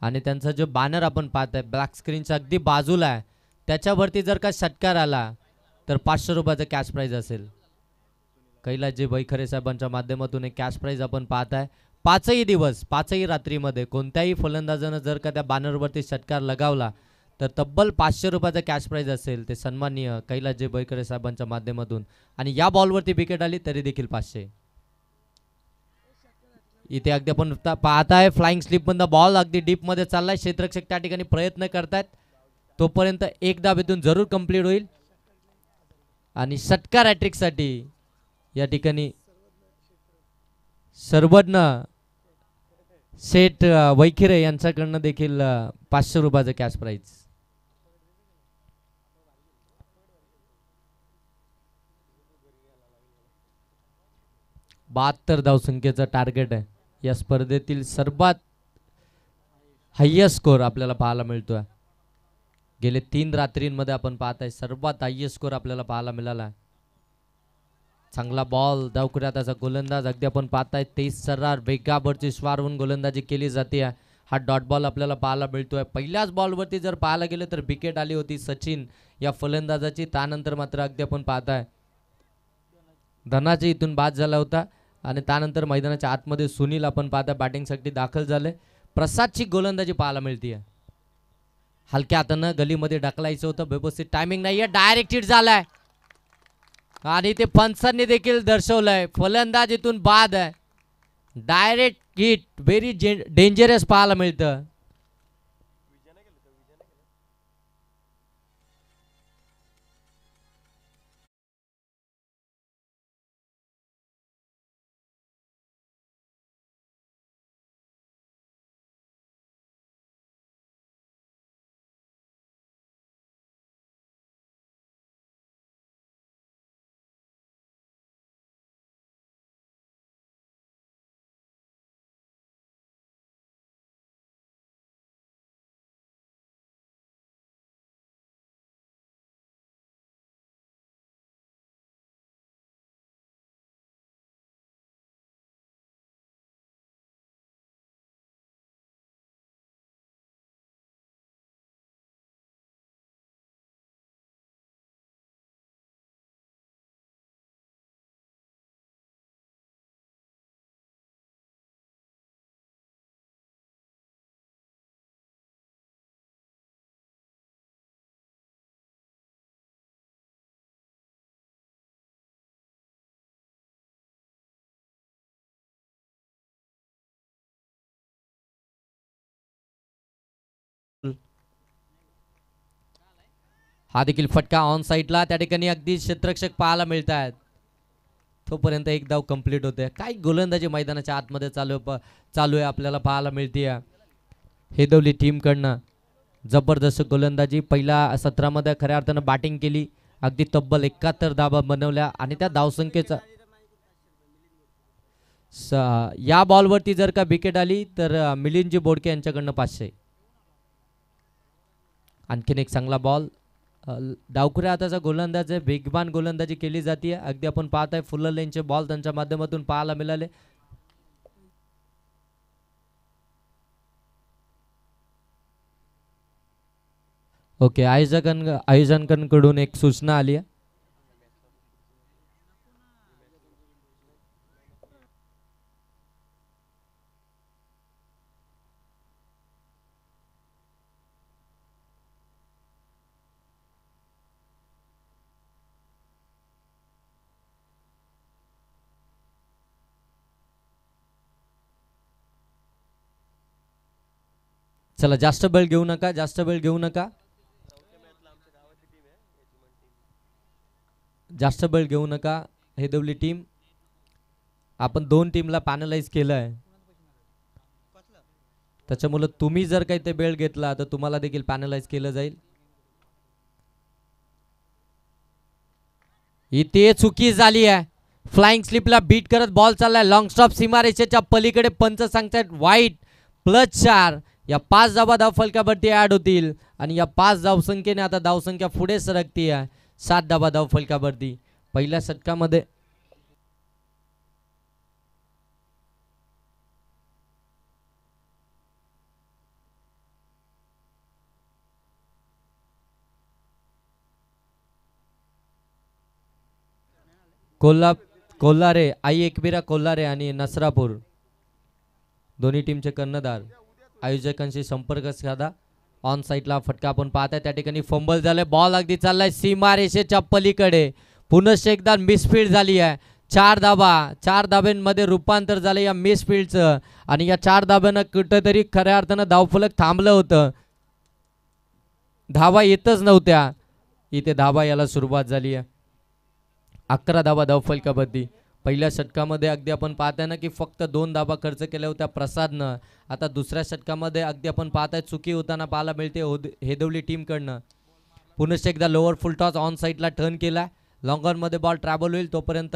आणि त्यांचा जो बॅनर आपण पाहत आहे ब्लॅक स्क्रीनच्या अगदी बाजूला आहे, त्याच्यावरती जर का षटकार आला तर 500 रुपयाचं कॅश प्राईज असेल. कैलासजी बैखरे साहेबांच्या माध्यमातून एक कॅश प्राईज आपण पाहत आहे. 5ही दिवस 5ही रात्रीमध्ये कोणत्याही फलंदाजानं जर का त्या बॅनरवरती षटकार लगावला तर तब्बल 500 रुपयाचा कॅश प्राईज असेल. ते सन्माननीय कैलासजी बैकरे साहेबांच्या माध्यमातून. आणि या बॉलवरती विकेट आली तरी देखील 500. इथे अगदी आपण पाहताय फ्लाइंग स्लिपमधनं बॉल अगदी डीपमध्ये चाललाय. क्षेत्ररक्षक त्या ठिकाणी प्रयत्न करतायत. तोपर्यंत एक धाव इथून जरूर कंप्लीट होईल. आणि षटकार हॅट्रिकसाठी या ठिकाणी सर्वज्ञ शेठ वैखिरे यांच्याकडनं देखील 500 रुपयाचं कॅश प्राईज. बहात्तर धावसंख्येचं टार्गेट आहे. या स्पर्धेतील सर्वात हायेस्ट स्कोर आपल्याला पाहायला मिळतोय. गेले 3 रात्रींमध्ये आपण पाहताय सर्वात हायेस्ट स्कोर आपल्याला पाहायला मिळाला. चांगला बॉल धावकऱ्याचा गोलंदाज अगदी आपण पाहताय 23 सर्रार वेगावरची स्वारवून गोलंदाजी केली जाते. हा डॉट बॉल आपल्याला पाहायला मिळतोय. पहिल्याच बॉलवरती जर पाहायला गेलं तर विकेट आली होती सचिन या फलंदाजाची. त्यानंतर मात्र अगदी आपण पाहताय धनाजी इथून बाद झाला होता. आणि त्यानंतर मैदानाच्या आतमध्ये सुनील आपण पाहता बॅटिंगसाठी दाखल झाले. प्रसादची गोलंदाजी पाहायला मिळते. हलक्या हातानं गलीमध्ये ढकलायचं होतं, व्यवस्थित टायमिंग नाहीये, डायरेक्ट हिट झालाय. आणि ते पंचांनी देखील दर्शवलंय फलंदाज इथून बाद आहे. डायरेक्ट हिट व्हेरी डेंजरस पाहायला मिळतं. हा देखील फटका ऑन साईडला, त्या ठिकाणी अगदी क्षेत्ररक्षक पाहायला मिळत आहेत. तोपर्यंत एक धाव कंप्लीट होते. काय गोलंदाजी मैदानाच्या आतमध्ये चालू आहे आपल्याला पाहायला मिळते. हेदवली टीमकडनं जबरदस्त गोलंदाजी, पहिल्या सत्रामध्ये खऱ्या अर्थानं बॅटिंग केली, अगदी तब्बल 71 धावा बनवल्या आणि त्या धावसंख्येचा या बॉलवरती जर का विकेट आली तर मिलिंदजी बोडके यांच्याकडनं 500. आणखीन एक चांगला बॉल. डावखुऱ्या हाताचा गोलंदाज आहे, वेगवान गोलंदाजी केली जाते. अगदी आपण पाहत आहे फुल लेनचे बॉल त्यांच्या माध्यमातून पाहायला मिळाले. ओके, आयोजकांकडून एक सूचना आली आहे. चला, जास्त वेळ घेऊ नका, जास्त वेळ घेऊ नका, जास्त वेळ घेऊ नका. हेदवली टीम, आपण 2 टीमला पॅनलाइज केलं आहे, त्याच्यामुळे तुम्ही जर काही ते वेळ घेतला तर तुम्हाला देखील पॅनलाइज केलं जाईल. इथे चुकी झाली आहे. फ्लाइंग स्लिपला बीट करत बॉल चाललाय, लॉंग स्टॉप सीमारेषेच्या पलीकडे. पंच सांगतायत वाईट, +4. या 5 धावा धाव फलकावरती ऍड होतील आणि या 5 धावसंख्येने आता धावसंख्या पुढे सरकती आहे 7 धावा धाव फलकावरती. पहिल्या षटकामध्ये कोल्हारे, आई एकविरा कोल्हारे आणि नसरापूर दोन्ही टीमचे कर्णधार आयोजकांशी संपर्क साधा. ऑन साईडला फटका आपण पाहताय, त्या ठिकाणी फंबल झालंय, बॉल अगदी चाललाय सीमारेषेच्या पलीकडे. पुनश्च एकदा मिसफील्ड झाली आहे. 4 धाब्यांमध्ये रूपांतर झालं या मिसफील्डचं आणि या 4 धाब्यांना कुठेतरी खऱ्या अर्थानं धावफलक थांबलं होतं, धावा येतच नव्हत्या. इथे धावा यायला सुरुवात झाली आहे. 11 धावा धावफलकावरती. पहिल्या षटकामध्ये अगदी आपण पाहताय ना की फक्त 2 धावा खर्च केल्या होत्या प्रसादनं. आता दुसऱ्या षटकामध्ये अगदी आपण पाहताय चुकी होताना पाहायला मिळते हेदवली टीमकडनं. पुनश्च एकदा लोअर फुल टॉस ऑन साईडला टर्न केला, लॉंगॉनमध्ये बॉल ट्रॅव्हल होईल तोपर्यंत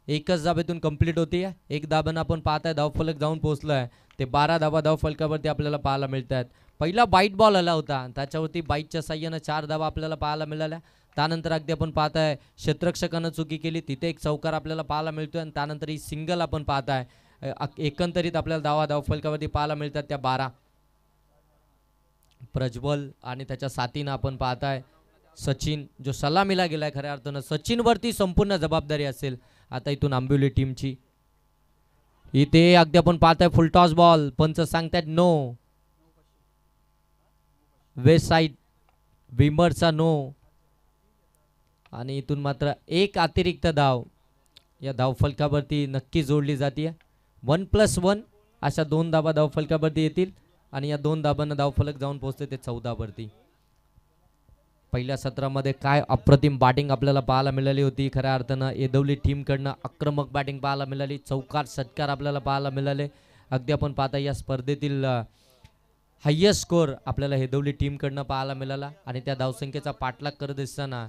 एकच धाब्यातून कंप्लीट होती. 1 धाब्यानं आपण पाहताय धावफलक जाऊन पोहोचलाय. ते 12 धावा धावफलकावरती आपल्याला पाहायला मिळत आहेत. पहिला बाईट बॉल आला होता, त्याच्यावरती बाईटच्या साह्यानं 4 धावा आपल्याला पाहायला मिळाल्या. त्यानंतर अगदी आपण पाहताय क्षेत्ररक्षकानं चुकी केली, तिथे एक चौकार आपल्याला पाहायला मिळतोय आणि त्यानंतर ही सिंगल आपण पाहताय. एकंदरीत आपल्याला धावफलकावरती पाहायला मिळतात त्या 12. प्रज्वल आणि त्याच्या साथीनं आपण पाहताय सचिन जो सलामीला गेलाय. खऱ्या अर्थानं सचिनवरती संपूर्ण जबाबदारी असेल आता इथून आंबिवली टीमची. इथे अगदी आपण पाहताय फुल टॉस बॉल, पंच सांगतायत नो, वेस्ट साइड विमरचा नो आणि इथून मात्र एक अतिरिक्त धाव या धावफलकावरती नक्की जोडली जाते. 1+1 अशा 2 धावा धावफलकावरती येतील आणि या 2 धाबांना धावफलक जाऊन पोहोचते ते 14 वरती. पहिल्या सत्रामध्ये काय अप्रतिम बॅटिंग आपल्याला पाहायला मिळाली होती. खऱ्या अर्थानं हेदवली टीमकडनं आक्रमक बॅटिंग पाहायला मिळाली, चौकार षटकार आपल्याला पाहायला मिळाले. अगदी आपण पाहता या स्पर्धेतील हायेस्ट स्कोर आपल्याला हेदवली टीमकडनं पाहायला मिळाला आणि त्या धावसंख्येचा पाठलाग करत असताना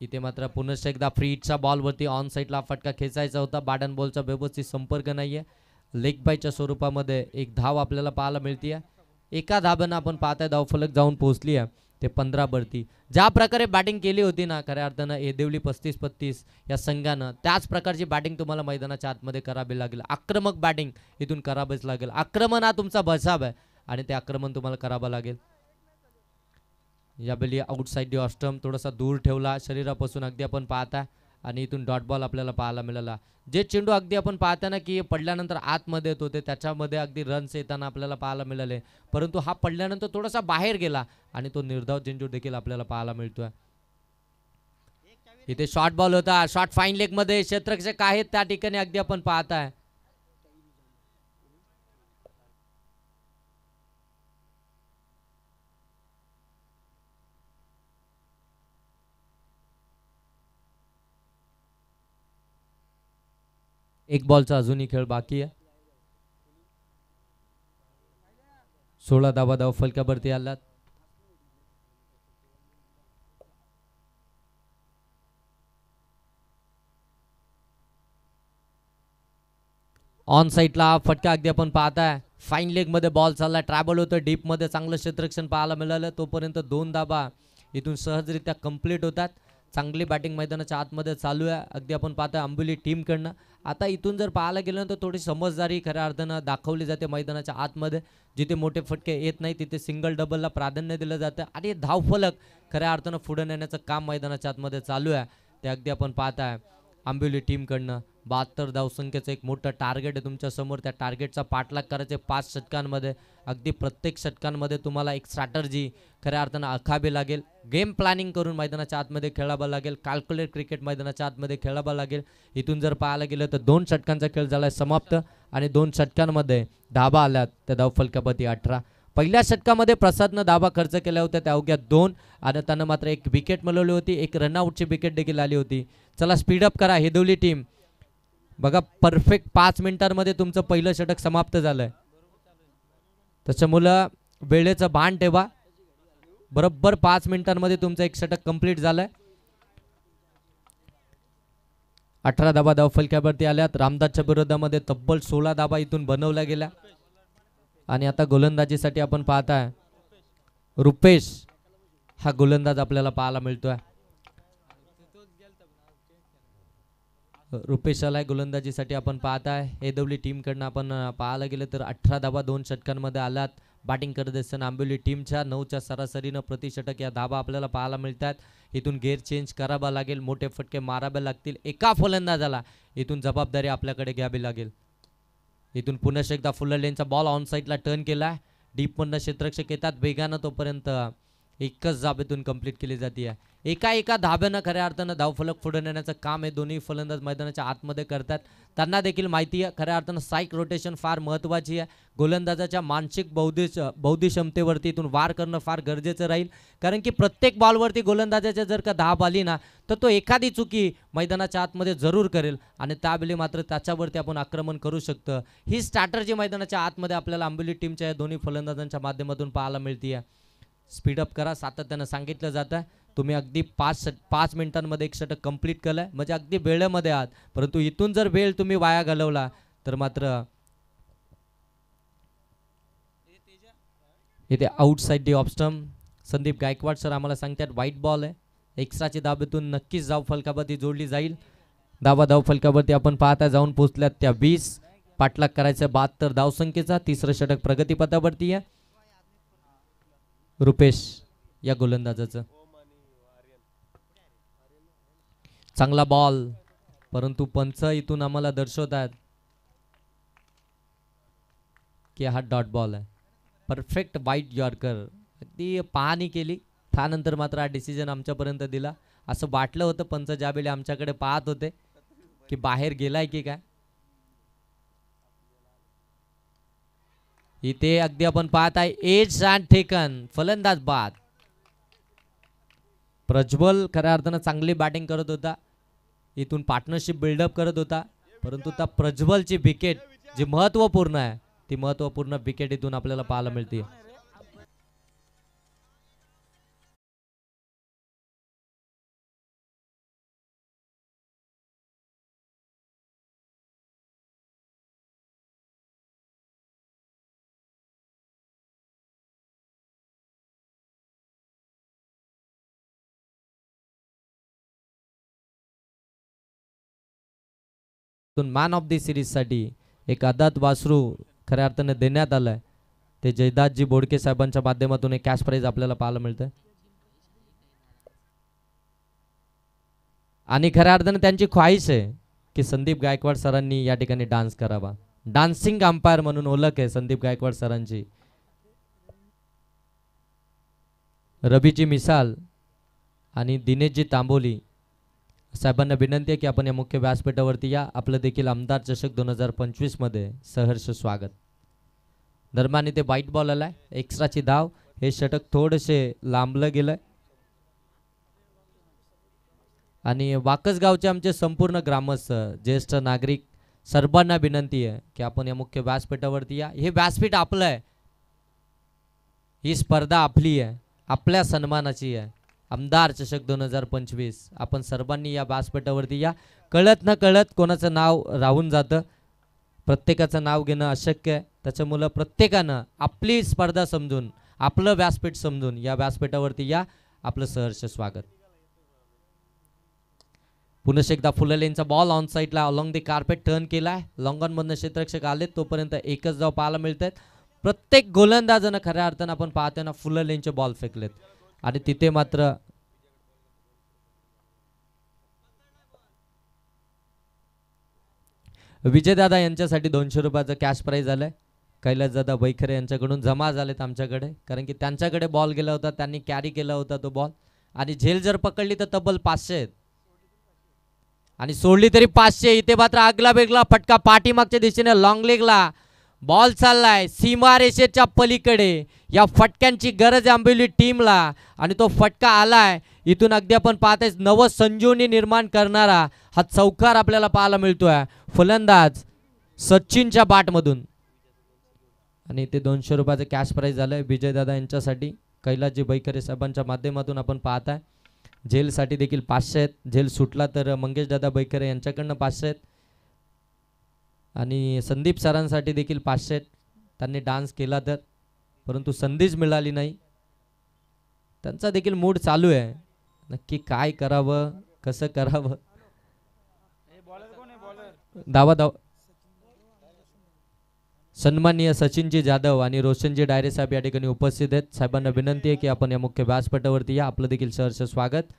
इथे मात्र पुनश्च एकदा फ्री हिटच्या बॉलवरती ऑन साईडला फटका खेचायचा होता. बॅट बॉलचा व्यवस्थित संपर्क नाहीये. लेग बायच्या स्वरूपामध्ये एक धाव आपल्याला पाहायला मिळते. एका धाब्यानं आपण पाहताय धावफलक जाऊन पोहोचली आहे ते 15 वरती. ज्या प्रकारे बॅटिंग केली होती ना खऱ्या अर्थानं हेदवली 35-35 या संघानं, त्याच प्रकारची बॅटिंग तुम्हाला मैदानाच्या आतमध्ये करावी लागेल. आक्रमक बॅटिंग इथून करावीच लागेल. आक्रमण हा तुमचा बचाव आहे आणि ते आक्रमण तुम्हाला करावं लागेल. यावेळी आउटसाइड दी ऑस्टम थोडासा दूर ठेवला शरीरापासून अगदी आपण पाहता आणि इथून डॉट बॉल आपल्याला पाहायला मिळाला. जे चेंडू अगदी आपण पाहता ना की पडल्यानंतर आतमध्ये येत होते त्याच्यामध्ये अगदी रन्स येताना आपल्याला पाहायला मिळाले, परंतु हा पडल्यानंतर थोडासा बाहेर गेला आणि तो निर्धाव चेंडू देखील आपल्याला पाहायला मिळतोय. इथे शॉर्ट बॉल होता, शॉर्ट फाईन लेग मध्ये क्षेत्ररक्षक आहेत त्या ठिकाणी अगदी आपण पाहताय. एक बॉलचा अजूनही खेळ बाकी आहे. 16 धावा धाव फलकावरती आलात. ऑन साईडला फटका अगदी आपण पाहताय. फाईन लेग मध्ये बॉल चालला, ट्रॅव्हल होतं डीप मध्ये, चांगलं क्षेत्ररक्षण पाहायला मिळालं. तोपर्यंत 2 धाबा इथून सहजरित्या कंप्लीट होतात. चांगली बॅटिंग मैदानाच्या आतमध्ये चालू आहे. अगदी आपण पाहतोय आंबोली टीमकडनं. आता इथून जर पाहायला गेलं तर थोडी समजदारी खऱ्या अर्थानं दाखवली जाते मैदानाच्या आतमध्ये. जिथे मोठे फटके येत नाही तिथे सिंगल डबलला प्राधान्य दिलं जातं आणि धावफलक खऱ्या अर्थानं पुढे नेण्याचं काम मैदानाच्या आतमध्ये चालू आहे. ते अगदी आपण पाहताय आंबोली टीमकडनं. 72 धावसंख्येचं एक मोठं टार्गेट आहे तुमच्या समोर. त्या टार्गेटचा पाठलाग करायचे 5 षटकांमध्ये. अगदी प्रत्येक षटकांमध्ये तुम्हाला एक स्ट्रॅटर्जी खऱ्या अर्थानं आखावी लागेल. गेम प्लॅनिंग करून मैदानाच्या आतमध्ये खेळावं लागेल. कॅल्क्युलेट क्रिकेट मैदानाच्या आतमध्ये खेळावं लागेल. इथून जर पाहायला गेलं तर 2 षटकांचा खेळ झाला समाप्त आणि 2 षटकांमध्ये धाबा आल्यात. त्या धावफलकापती 18. पहिल्या षटकामध्ये प्रसादनं धाबा खर्च केल्या होत्या त्या अवघ्या 2 आणि त्यानं मात्र एक विकेट मिळवली होती. एक रनआउटची विकेट देखील आली होती. चला स्पीडअप करा हेदवली टीम. बघा परफेक्ट 5 मिनिटांमध्ये तुमचं पहिलं षटक समाप्त झालंय. त्याच्यामुळं वेळेचं भान ठेवा. बरोबर 5 मिनिटांमध्ये तुमचं एक षटक कंप्लीट झालंय. 18 धाबा धावफलकावरती आल्यात. रामदासच्या विरोधामध्ये तब्बल 16 धाबा इथून बनवल्या गेल्या आणि आता गोलंदाजीसाठी आपण पाहताय रुपेश हा गोलंदाज आपल्याला पाहायला मिळतोय. रुपेश आलाय गोलंदाजीसाठी आपण पाहताय. एडब्ल्यू टीमकडनं आपण पाहायला गेलं तर 18 धाबा 2 षटकांमध्ये आलात. बॅटिंग करत असताना आंबोली टीमच्या 9च्या सरासरीनं प्रति षटक या धाबा आपल्याला पाहायला मिळतात. इथून गेअर चेंज करावा लागेल. मोठे फटके मारावे लागतील. एका फलंदाजाला इथून जबाबदारी आपल्याकडे घ्यावी लागेल. इथून पुन्हा एकदा फुल्लर लेनचा बॉल ऑन साईडला टर्न केला. डीपमधनं क्षेत्ररक्षक येतात वेगानं. तोपर्यंत एकच धाब्यातून कंप्लीट केली जाते. एका धाब्यानं खऱ्या अर्थानं धावफलक पुढे नेण्याचं काम हे दोन्ही फलंदाज मैदानाच्या आतमध्ये करतात. त्यांना देखील माहिती आहे खऱ्या अर्थानं साईक रोटेशन फार महत्त्वाची आहे. गोलंदाजाच्या मानसिक बौद्धिक क्षमतेवरती इथून वार करणं फार गरजेचं राहील. कारण की प्रत्येक बॉलवरती गोलंदाजाच्या जर का धाब आली ना तर तो एखादी चुकी मैदानाच्या आतमध्ये जरूर करेल आणि त्यावेळी मात्र त्याच्यावरती आपण आक्रमण करू शकतो. ही स्ट्रॅटर्जी मैदानाच्या आतमध्ये आपल्याला आंबोली टीमच्या या दोन्ही फलंदाजांच्या माध्यमातून पाहायला मिळते. स्पीडअप करा. सातत्यानं सांगितलं जातं तुम्ही अगदी 5 मिनिटांमध्ये एक षटक कंप्लीट केलंय म्हणजे अगदी वेळेमध्ये आहात. परंतु इथून जर वेळ तुम्ही वाया घालवला तर मात्र इथे outside the off stump. Sandeep Gaikwad sir आम्हाला सांगतात व्हाईट बॉल आहे. एक्स्ट्राची धाब्यातून नक्कीच धाव फलकावरती जोडली जाईल. धाव फलकावरती आपण पाहता जाऊन पोहोचल्यात त्या 20. पाठलाग करायचा 72 धावसंख्येचा. तिसरं षटक प्रगतीपथावरती आहे रुपेश या गोलंदाजाचं. चांगला बॉल परंतु पंच इथून आम्हाला दर्शवतात की हा डॉट बॉल आहे. परफेक्ट वाईट यॉर्कर. ती पाहणी केली त्यानंतर मात्र हा डिसिजन आमच्यापर्यंत दिला. असं वाटलं होतं पंच ज्यावेळी आमच्याकडे पाहत होते की बाहेर गेलाय की काय. इथे अगदी आपण पाहत आहे एज अँड टेकन. फलंदाज बाद. प्रज्वल खऱ्या अर्थानं चांगली बॅटिंग करत होता. इथून पार्टनरशिप बिल्डअप करत होता परंतु त्या प्रज्वलची विकेट जी महत्त्वपूर्ण आहे ती महत्त्वपूर्ण विकेट इथून आपल्याला पाहायला मिळते. मॅन ऑफ द सिरीजसाठी एक आदात वासरू खऱ्या अर्थाने देण्यात आलंय. ते जयदासजी बोडके साहेबांच्या माध्यमातून एक कॅश प्राइज आपल्याला पाहायला मिळतंय आणि खऱ्या अर्थाने त्यांची ख्वाहिश आहे की संदीप गायकवाड सरांनी या ठिकाणी डान्स करावा. डान्सिंग अंपायर म्हणून ओळख आहे संदीप गायकवाड सरांची. रबीची मिसाल आणि दिनेशजी तांबोली साहेबांना विनंती आहे की आपण या मुख्य व्यासपीठावरती या. आपलं देखील आमदार चषक 2025 मध्ये सहर्ष स्वागत. दरम्यान इथे व्हाईट बॉल आलाय. एक्स्ट्राची धाव. हे षटक थोडेसे लांबलं गेलंय आणि वाकसगावचे आमचे संपूर्ण ग्रामस्थ ज्येष्ठ नागरिक सर्वांना विनंती आहे की आपण या मुख्य व्यासपीठावरती या. हे व्यासपीठ आपलं आहे, ही स्पर्धा आपली आहे, आपल्या सन्मानाची आहे. आमदार चषक 2025 आपण सर्वांनी या व्यासपीठावरती या. कळत न कळत कोणाचं नाव राहून जातं, प्रत्येकाचं नाव घेणं अशक्य आहे. त्याच्यामुळं प्रत्येकानं आपली स्पर्धा समजून, आपलं व्यासपीठ समजून या व्यासपीठावरती या. आपलं सहर्ष स्वागत. पुन्हा एकदा फुललेंचा बॉल ऑन साईडला अलॉंग द कार्पेट टर्न केलाय. लॉंग ऑन मधनं क्षेत्ररक्षक आलेत, तोपर्यंत एकच धाव पाहायला मिळत आहेत. प्रत्येक गोलंदाजानं खऱ्या अर्थानं आपण पाहतोय ना फुललेंचे बॉल फेकलेत आणि तिथे मात्र विजयदादा यांच्यासाठी 200 रुपयाचं कॅश प्राईज आलंय. कैलासदादा बैखरे यांच्याकडून जमा झालेत आमच्याकडे, कारण की त्यांच्याकडे बॉल गेला होता, त्यांनी कॅरी केला होता तो बॉल. आणि झेल जर पकडली तर तब्बल 500 आहेत आणि सोडली तरी 500. इथे मात्र आगला वेगळा फटका पाठीमागच्या दिशेने लॉंग लेगला बॉल चाललाय सीमारेषेच्या पलीकडे. या फटक्यांची गरज आंबवली टीमला आणि तो फटका आलाय. इथून अगदी आपण पाहताय नव संजीवनी निर्माण करणारा हा चौकार आपल्याला पाहायला मिळतोय फलंदाज सचिनच्या बाटमधून. आणि ते 200 रुपयाचं कॅश प्राईज झालंय विजयदादा यांच्यासाठी. कैलासजी बैखरे साहेबांच्या माध्यमातून आपण पाहताय. झेलसाठी देखील 500 आहेत. झेल सुटला तर मंगेशदादा बैखरे यांच्याकडनं 500 आहेत आणि संदीप सरांसाठी देखील 500 आहेत. त्यांनी डान्स केला तर, परंतु संधीच मिळाली नाही. त्यांचा देखील मूड चालू आहे, नक्की काय करावं, कसं करावं. धावा धाव. सन्माननीय सचिनजी जाधव आणि रोशनजी डायरे साहेब या ठिकाणी उपस्थित आहेत. साहेबांना विनंती आहे की आपण या मुख्य व्यासपीठावरती या. आपलं देखील सहर्ष स्वागत.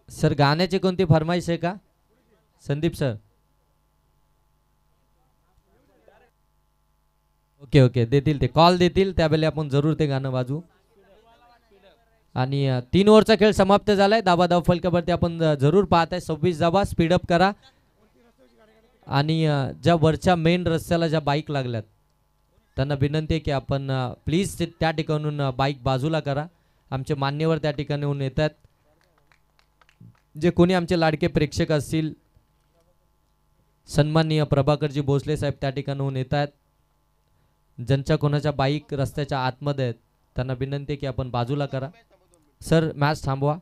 सर गाण्याची कोणती फरमाईश आहे का संदीप सर? ओके ओके, देतील ते, कॉल देतील त्यावेळी आपण जरूर ते गाणं वाजवू. आणि 3 ओव्हरचा खेळ समाप्त झालाय. धाबा धाव फलकावरती आपण जरूर पाहताय. 26 धाबा, स्पीडअप करा. आणि ज्या वरच्या मेन रस्त्याला ज्या बाईक लागल्यात त्यांना विनंती आहे की आपण प्लीज त्या ठिकाणून बाईक बाजूला करा. आमचे मान्यवर त्या ठिकाणून येतात. जे कोणी आमचे लाडके प्रेक्षक असतील, सन्माननीय प्रभाकरजी भोसले साहेब त्या ठिकाणून येत आहेत. ज्यांच्या कोणाच्या बाईक रस्त्याच्या आतमध्ये आहेत त्यांना विनंती आहे की आपण बाजूला करा. सर मॅच थांबवा.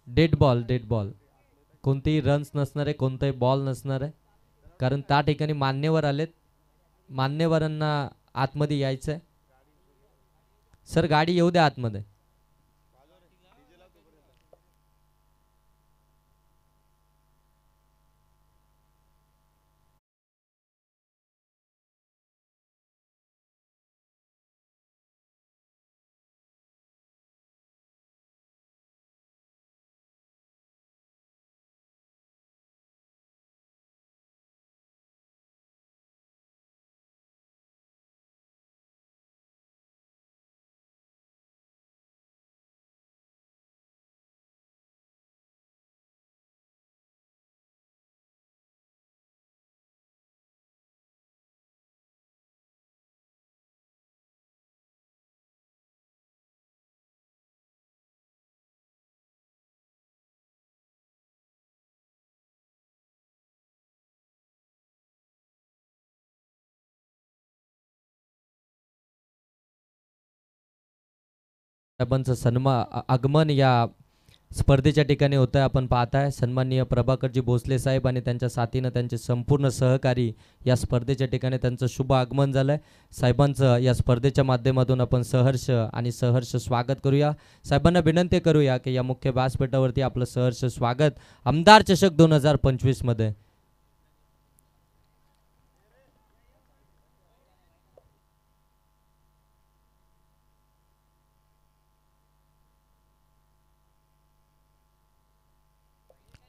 Dead ball, dead ball. कोणतेही रन्स नसणार आहे, कोणताही बॉल नसणार आहे, कारण त्या ठिकाणी मान्यवर आलेत. मान्यवरांना आतमध्ये यायचं आहे. सर गाडी येऊ द्या आतमध्ये. साहेबांचं आगमन या स्पर्धेच्या ठिकाणी होतं आहे. आपण पाहताय सन्माननीय प्रभाकरजी भोसले साहेब आणि त्यांच्या साथीनं त्यांचे संपूर्ण सहकारी या स्पर्धेच्या ठिकाणी त्यांचं शुभ आगमन झालं आहे. साहेबांचं या स्पर्धेच्या माध्यमातून आपण सहर्ष आणि सहर्ष स्वागत करूया. साहेबांना विनंती करूया की या मुख्य व्यासपीठावरती आपलं सहर्ष स्वागत आमदार चषक 2025 मध्ये.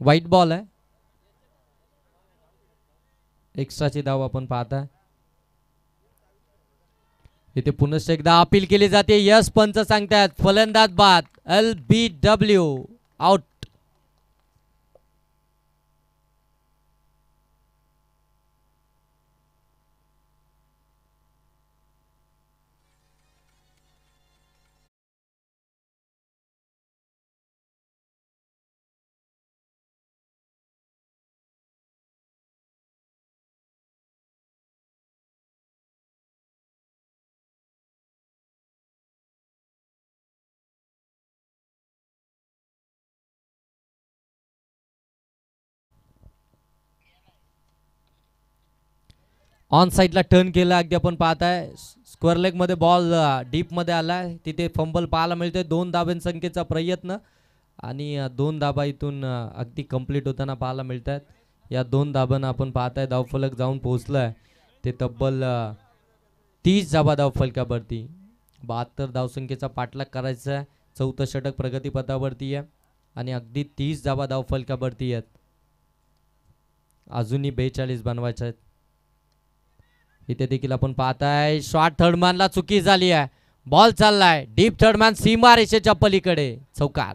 व्हाईट बॉल आहे, एक्स्ट्राची धाव आपण पाहताय. इथे पुन्हा एकदा अपील केली जाते. यस पंच सांगतात फलंदाज बाद LBW आउट. ऑन साईडला टर्न केला अगदी आपण पाहताय. स्क्वेअर लेग मध्ये बॉल डीप मध्ये आलाय. तिथे फंबल पाहायला मिळते. 2 धाब्यांसंख्येचा प्रयत्न आणि 2 धाबा इथून अगदी कंप्लीट होताना पाहायला मिळत आहेत. या 2 धाबांना आपण पाहताय धावफलक जाऊन पोहोचलाय. ते तब्बल 30 धाबा धावफलकावरती. 72 धावसंख्येचा पाठलाग करायचा आहे. 4थं षटक प्रगतीपथावरती आहे आणि अगदी 30 धाबा धावफलकावरती आहेत. अजूनही 42 बनवायचे आहेत. इथे देखील आपण पाहताय शॉट थर्डमॅनला चुकी झाली आहे. बॉल चाललाय डीप. थर्डमॅन सीमा रेषेच्या पलीकडे चौकार.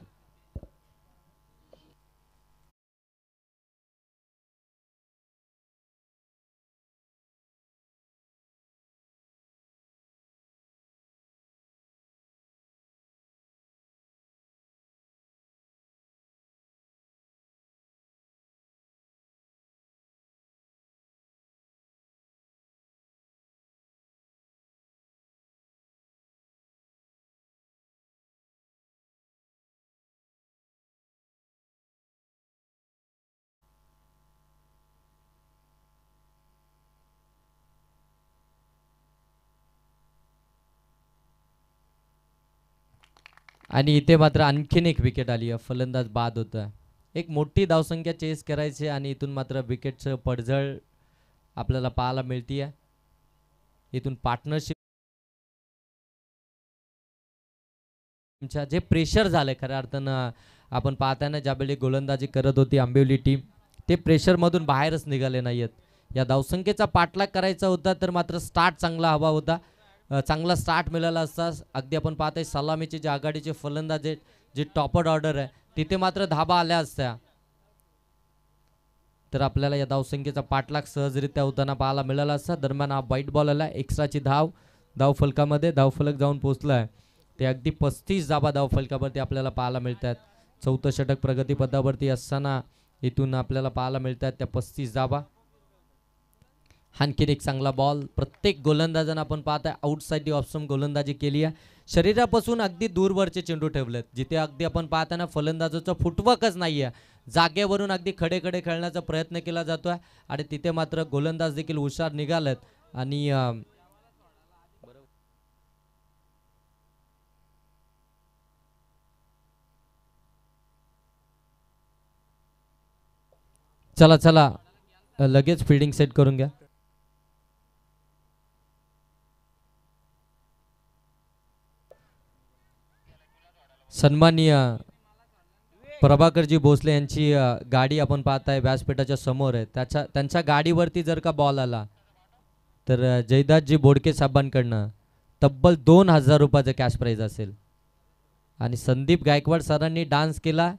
आणि इथे मात्र आणखीन एक विकेट आली आहे. फलंदाज बाद होता. एक मोठी धावसंख्या चेस करायची आणि इथून मात्र विकेटचं पडझड आपल्याला पाहायला मिळतीये. इथून पार्टनरशिप जे प्रेशर झालंय खऱ्या अर्थानं आपण पाहताना ज्यावेळी गोलंदाजी करत होती आंबिवली टीम, ते प्रेशरमधून बाहेरच निघाले नाहीयेत. या धावसंख्येचा पाठलाग करायचा होता तर मात्र स्टार्ट चांगला हवा होता. चांगला स्टार्ट मिळाला असता. अगदी आपण पाहताय सलामीचे जे आघाडीचे फलंदाज आहेत, जे टॉपर ऑर्डर आहे, तिथे मात्र धाबा आल्या असत्या तर आपल्याला या धावसंख्येचा पाठलाग सहजरित्या होताना पाहायला मिळाला असता. दरम्यान हा वाईट बॉल आला. एक्स्ट्राची धावफलकामध्ये धावफलक जाऊन पोहोचलाय. ते अगदी 35 धाबा धावफलकावरती आपल्याला पाहायला मिळतात. 4थं षटक प्रगतीपथावरती असताना इथून आपल्याला पाहायला मिळतात त्या 35 धाबा. आणखीन एक चांगला बॉल. प्रत्येक गोलंदाजांना आपण पाहताय आउटसाइड ऑप्शन गोलंदाजी केली आहे. शरीरापासून अगदी दूरवरचे चेंडू ठेवलेत, जिथे अगदी आपण पाहताना फलंदाजाचं फुटवर्कच नाहीये. जागेवरून अगदी खडे खडे खेळण्याचा प्रयत्न केला जातोय आणि तिथे मात्र गोलंदाज देखील हुशार निघालेत. आणि चला चला लगेच फिल्डिंग सेट करून घ्या. सन्माननीय प्रभाकरजी भोसले यांची गाडी आपण पाहताय व्यासपीठाच्या समोर आहे. त्यांच्या गाडीवरती जर का बॉल आला तर जयदासजी बोडके साहेबांकडनं तब्बल 2000 रुपयाचं कॅश प्राईज असेल. आणि संदीप गायकवाड सरांनी डान्स केला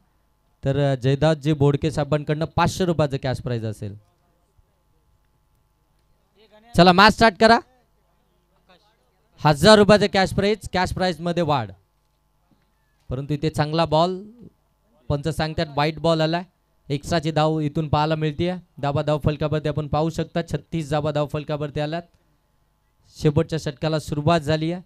तर जयदासजी बोडके साहेबांकडनं 500 रुपयाचं कॅश प्राईज असेल. चला मॅच स्टार्ट करा. 1000 रुपयाचं कॅश प्राईज मध्ये वाढ. परंतु इथे चांगला बॉल. पंच सांगतात वाईट बॉल आलाय. एक्स्ट्राची धाव इथून पाहायला मिळते. धाबा धाव फलकावरती आपण पाहू शकता 36 धाबा धाव फलकावरती आल्यात. शेवटच्या षटकाला सुरुवात झाली आहे.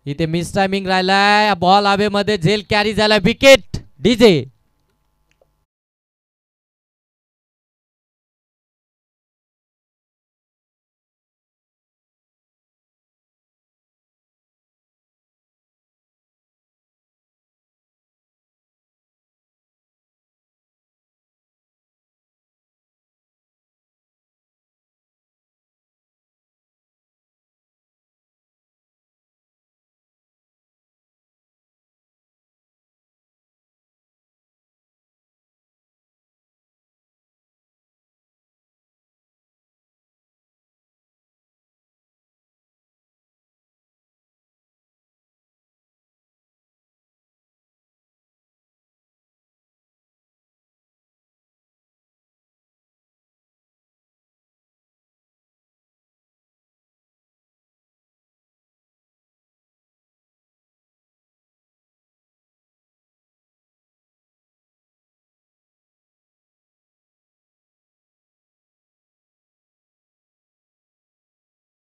इथे मिस टायमिंग राहिलाय. बॉल हवेमध्ये झेल कॅरी झाला. Wicket DJ.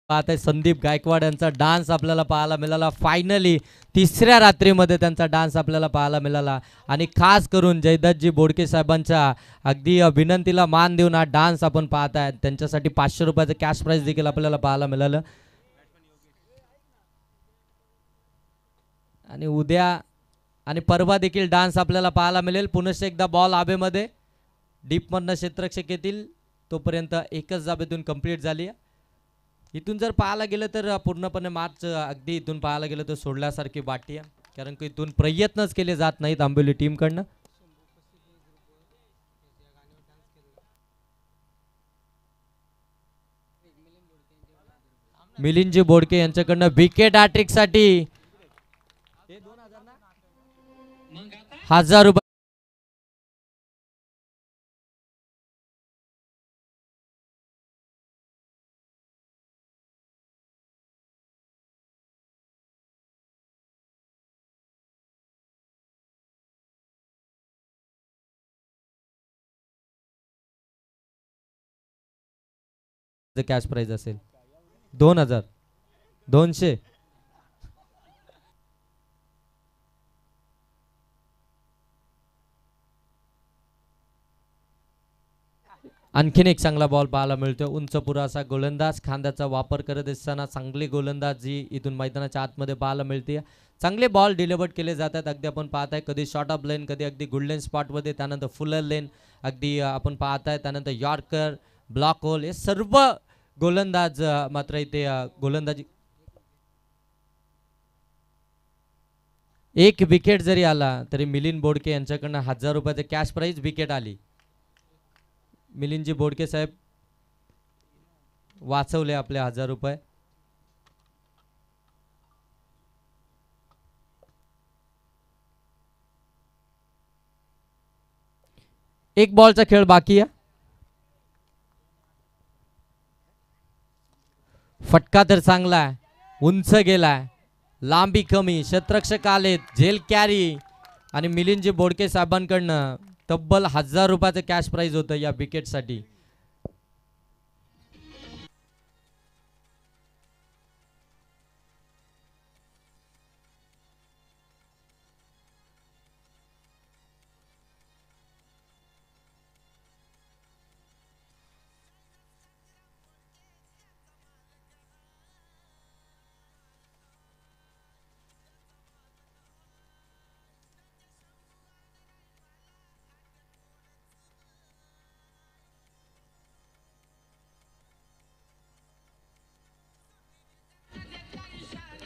पाहत आहे संदीप गायकवाड यांचा डान्स आपल्याला पाहायला मिळाला. फायनली तिसऱ्या रात्रीमध्ये त्यांचा डान्स आपल्याला पाहायला मिळाला आणि खास करून जयदत्तजी बोडके साहेबांच्या अगदी विनंतीला मान देऊन हा डान्स आपण पाहत आहे. त्यांच्यासाठी 500 रुपयाचं कॅश प्राइज देखील आपल्याला पाहायला मिळालं. आणि उद्या आणि परवा देखील डान्स आपल्याला पाहायला मिळेल. पुनश्च एकदा बॉल आबेमध्ये डीपमधनं क्षेत्ररक्षक येतील. तोपर्यंत एकच जाबेतून कंप्लीट झाली. इथून जर पाहायला गेलं तर पूर्णपणे मॅच अगदी इथून पाहायला गेलं तर सोडल्यासारखी वाटते, कारण की इथून प्रयत्नच केले जात नाहीत आंबोली टीमकडनं. मिलिंदजी बोडके यांच्याकडनं विकेट हॅट्रिक साठी 1000 रुपये. कॅश प्राइज असेल 2000 200. आणखीन एक चांगला बॉल पाहायला मिळतो. उंच पुरासा गोलंदाज खांद्याचा वापर करत असताना चांगली गोलंदाजी इथून मैदानाच्या आतमध्ये पाहायला मिळते. चांगले बॉल डिलिव्हर्ड केले जातात. अगदी आपण पाहताय कधी शॉर्ट ऑफ लेन, कधी अगदी गुड लेन स्पॉटमध्ये, त्यानंतर फुलर लेन अगदी आपण पाहताय, त्यानंतर यॉर्कर, ब्लॉक होल, हे सर्व गोलंदाज मात्र इथे गोलंदाजी. एक विकेट जरी आला तरी मिलिंद बोडके यांच्याकडनं 1000 रुपयाचे कॅश प्राइज विकेट आली. मिलिंदजी बोडके साहेब वाचवले आपले 1000 रुपये. एक बॉलचा खेळ बाकी आहे. फटका तर चांगला आहे, उंच गेलाय, लांबी कमी, क्षेत्ररक्षक आलेत, झेल कॅरी आणि मिलिंदजी बोडके साहेबांकडनं तब्बल 1000 रुपयाचं कॅश प्राइज होतं या विकेटसाठी.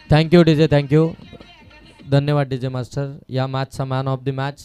थँक्यू डीजे, थँक्यू, धन्यवाद डीजे मास्टर. या मॅचचा मॅन ऑफ द मॅच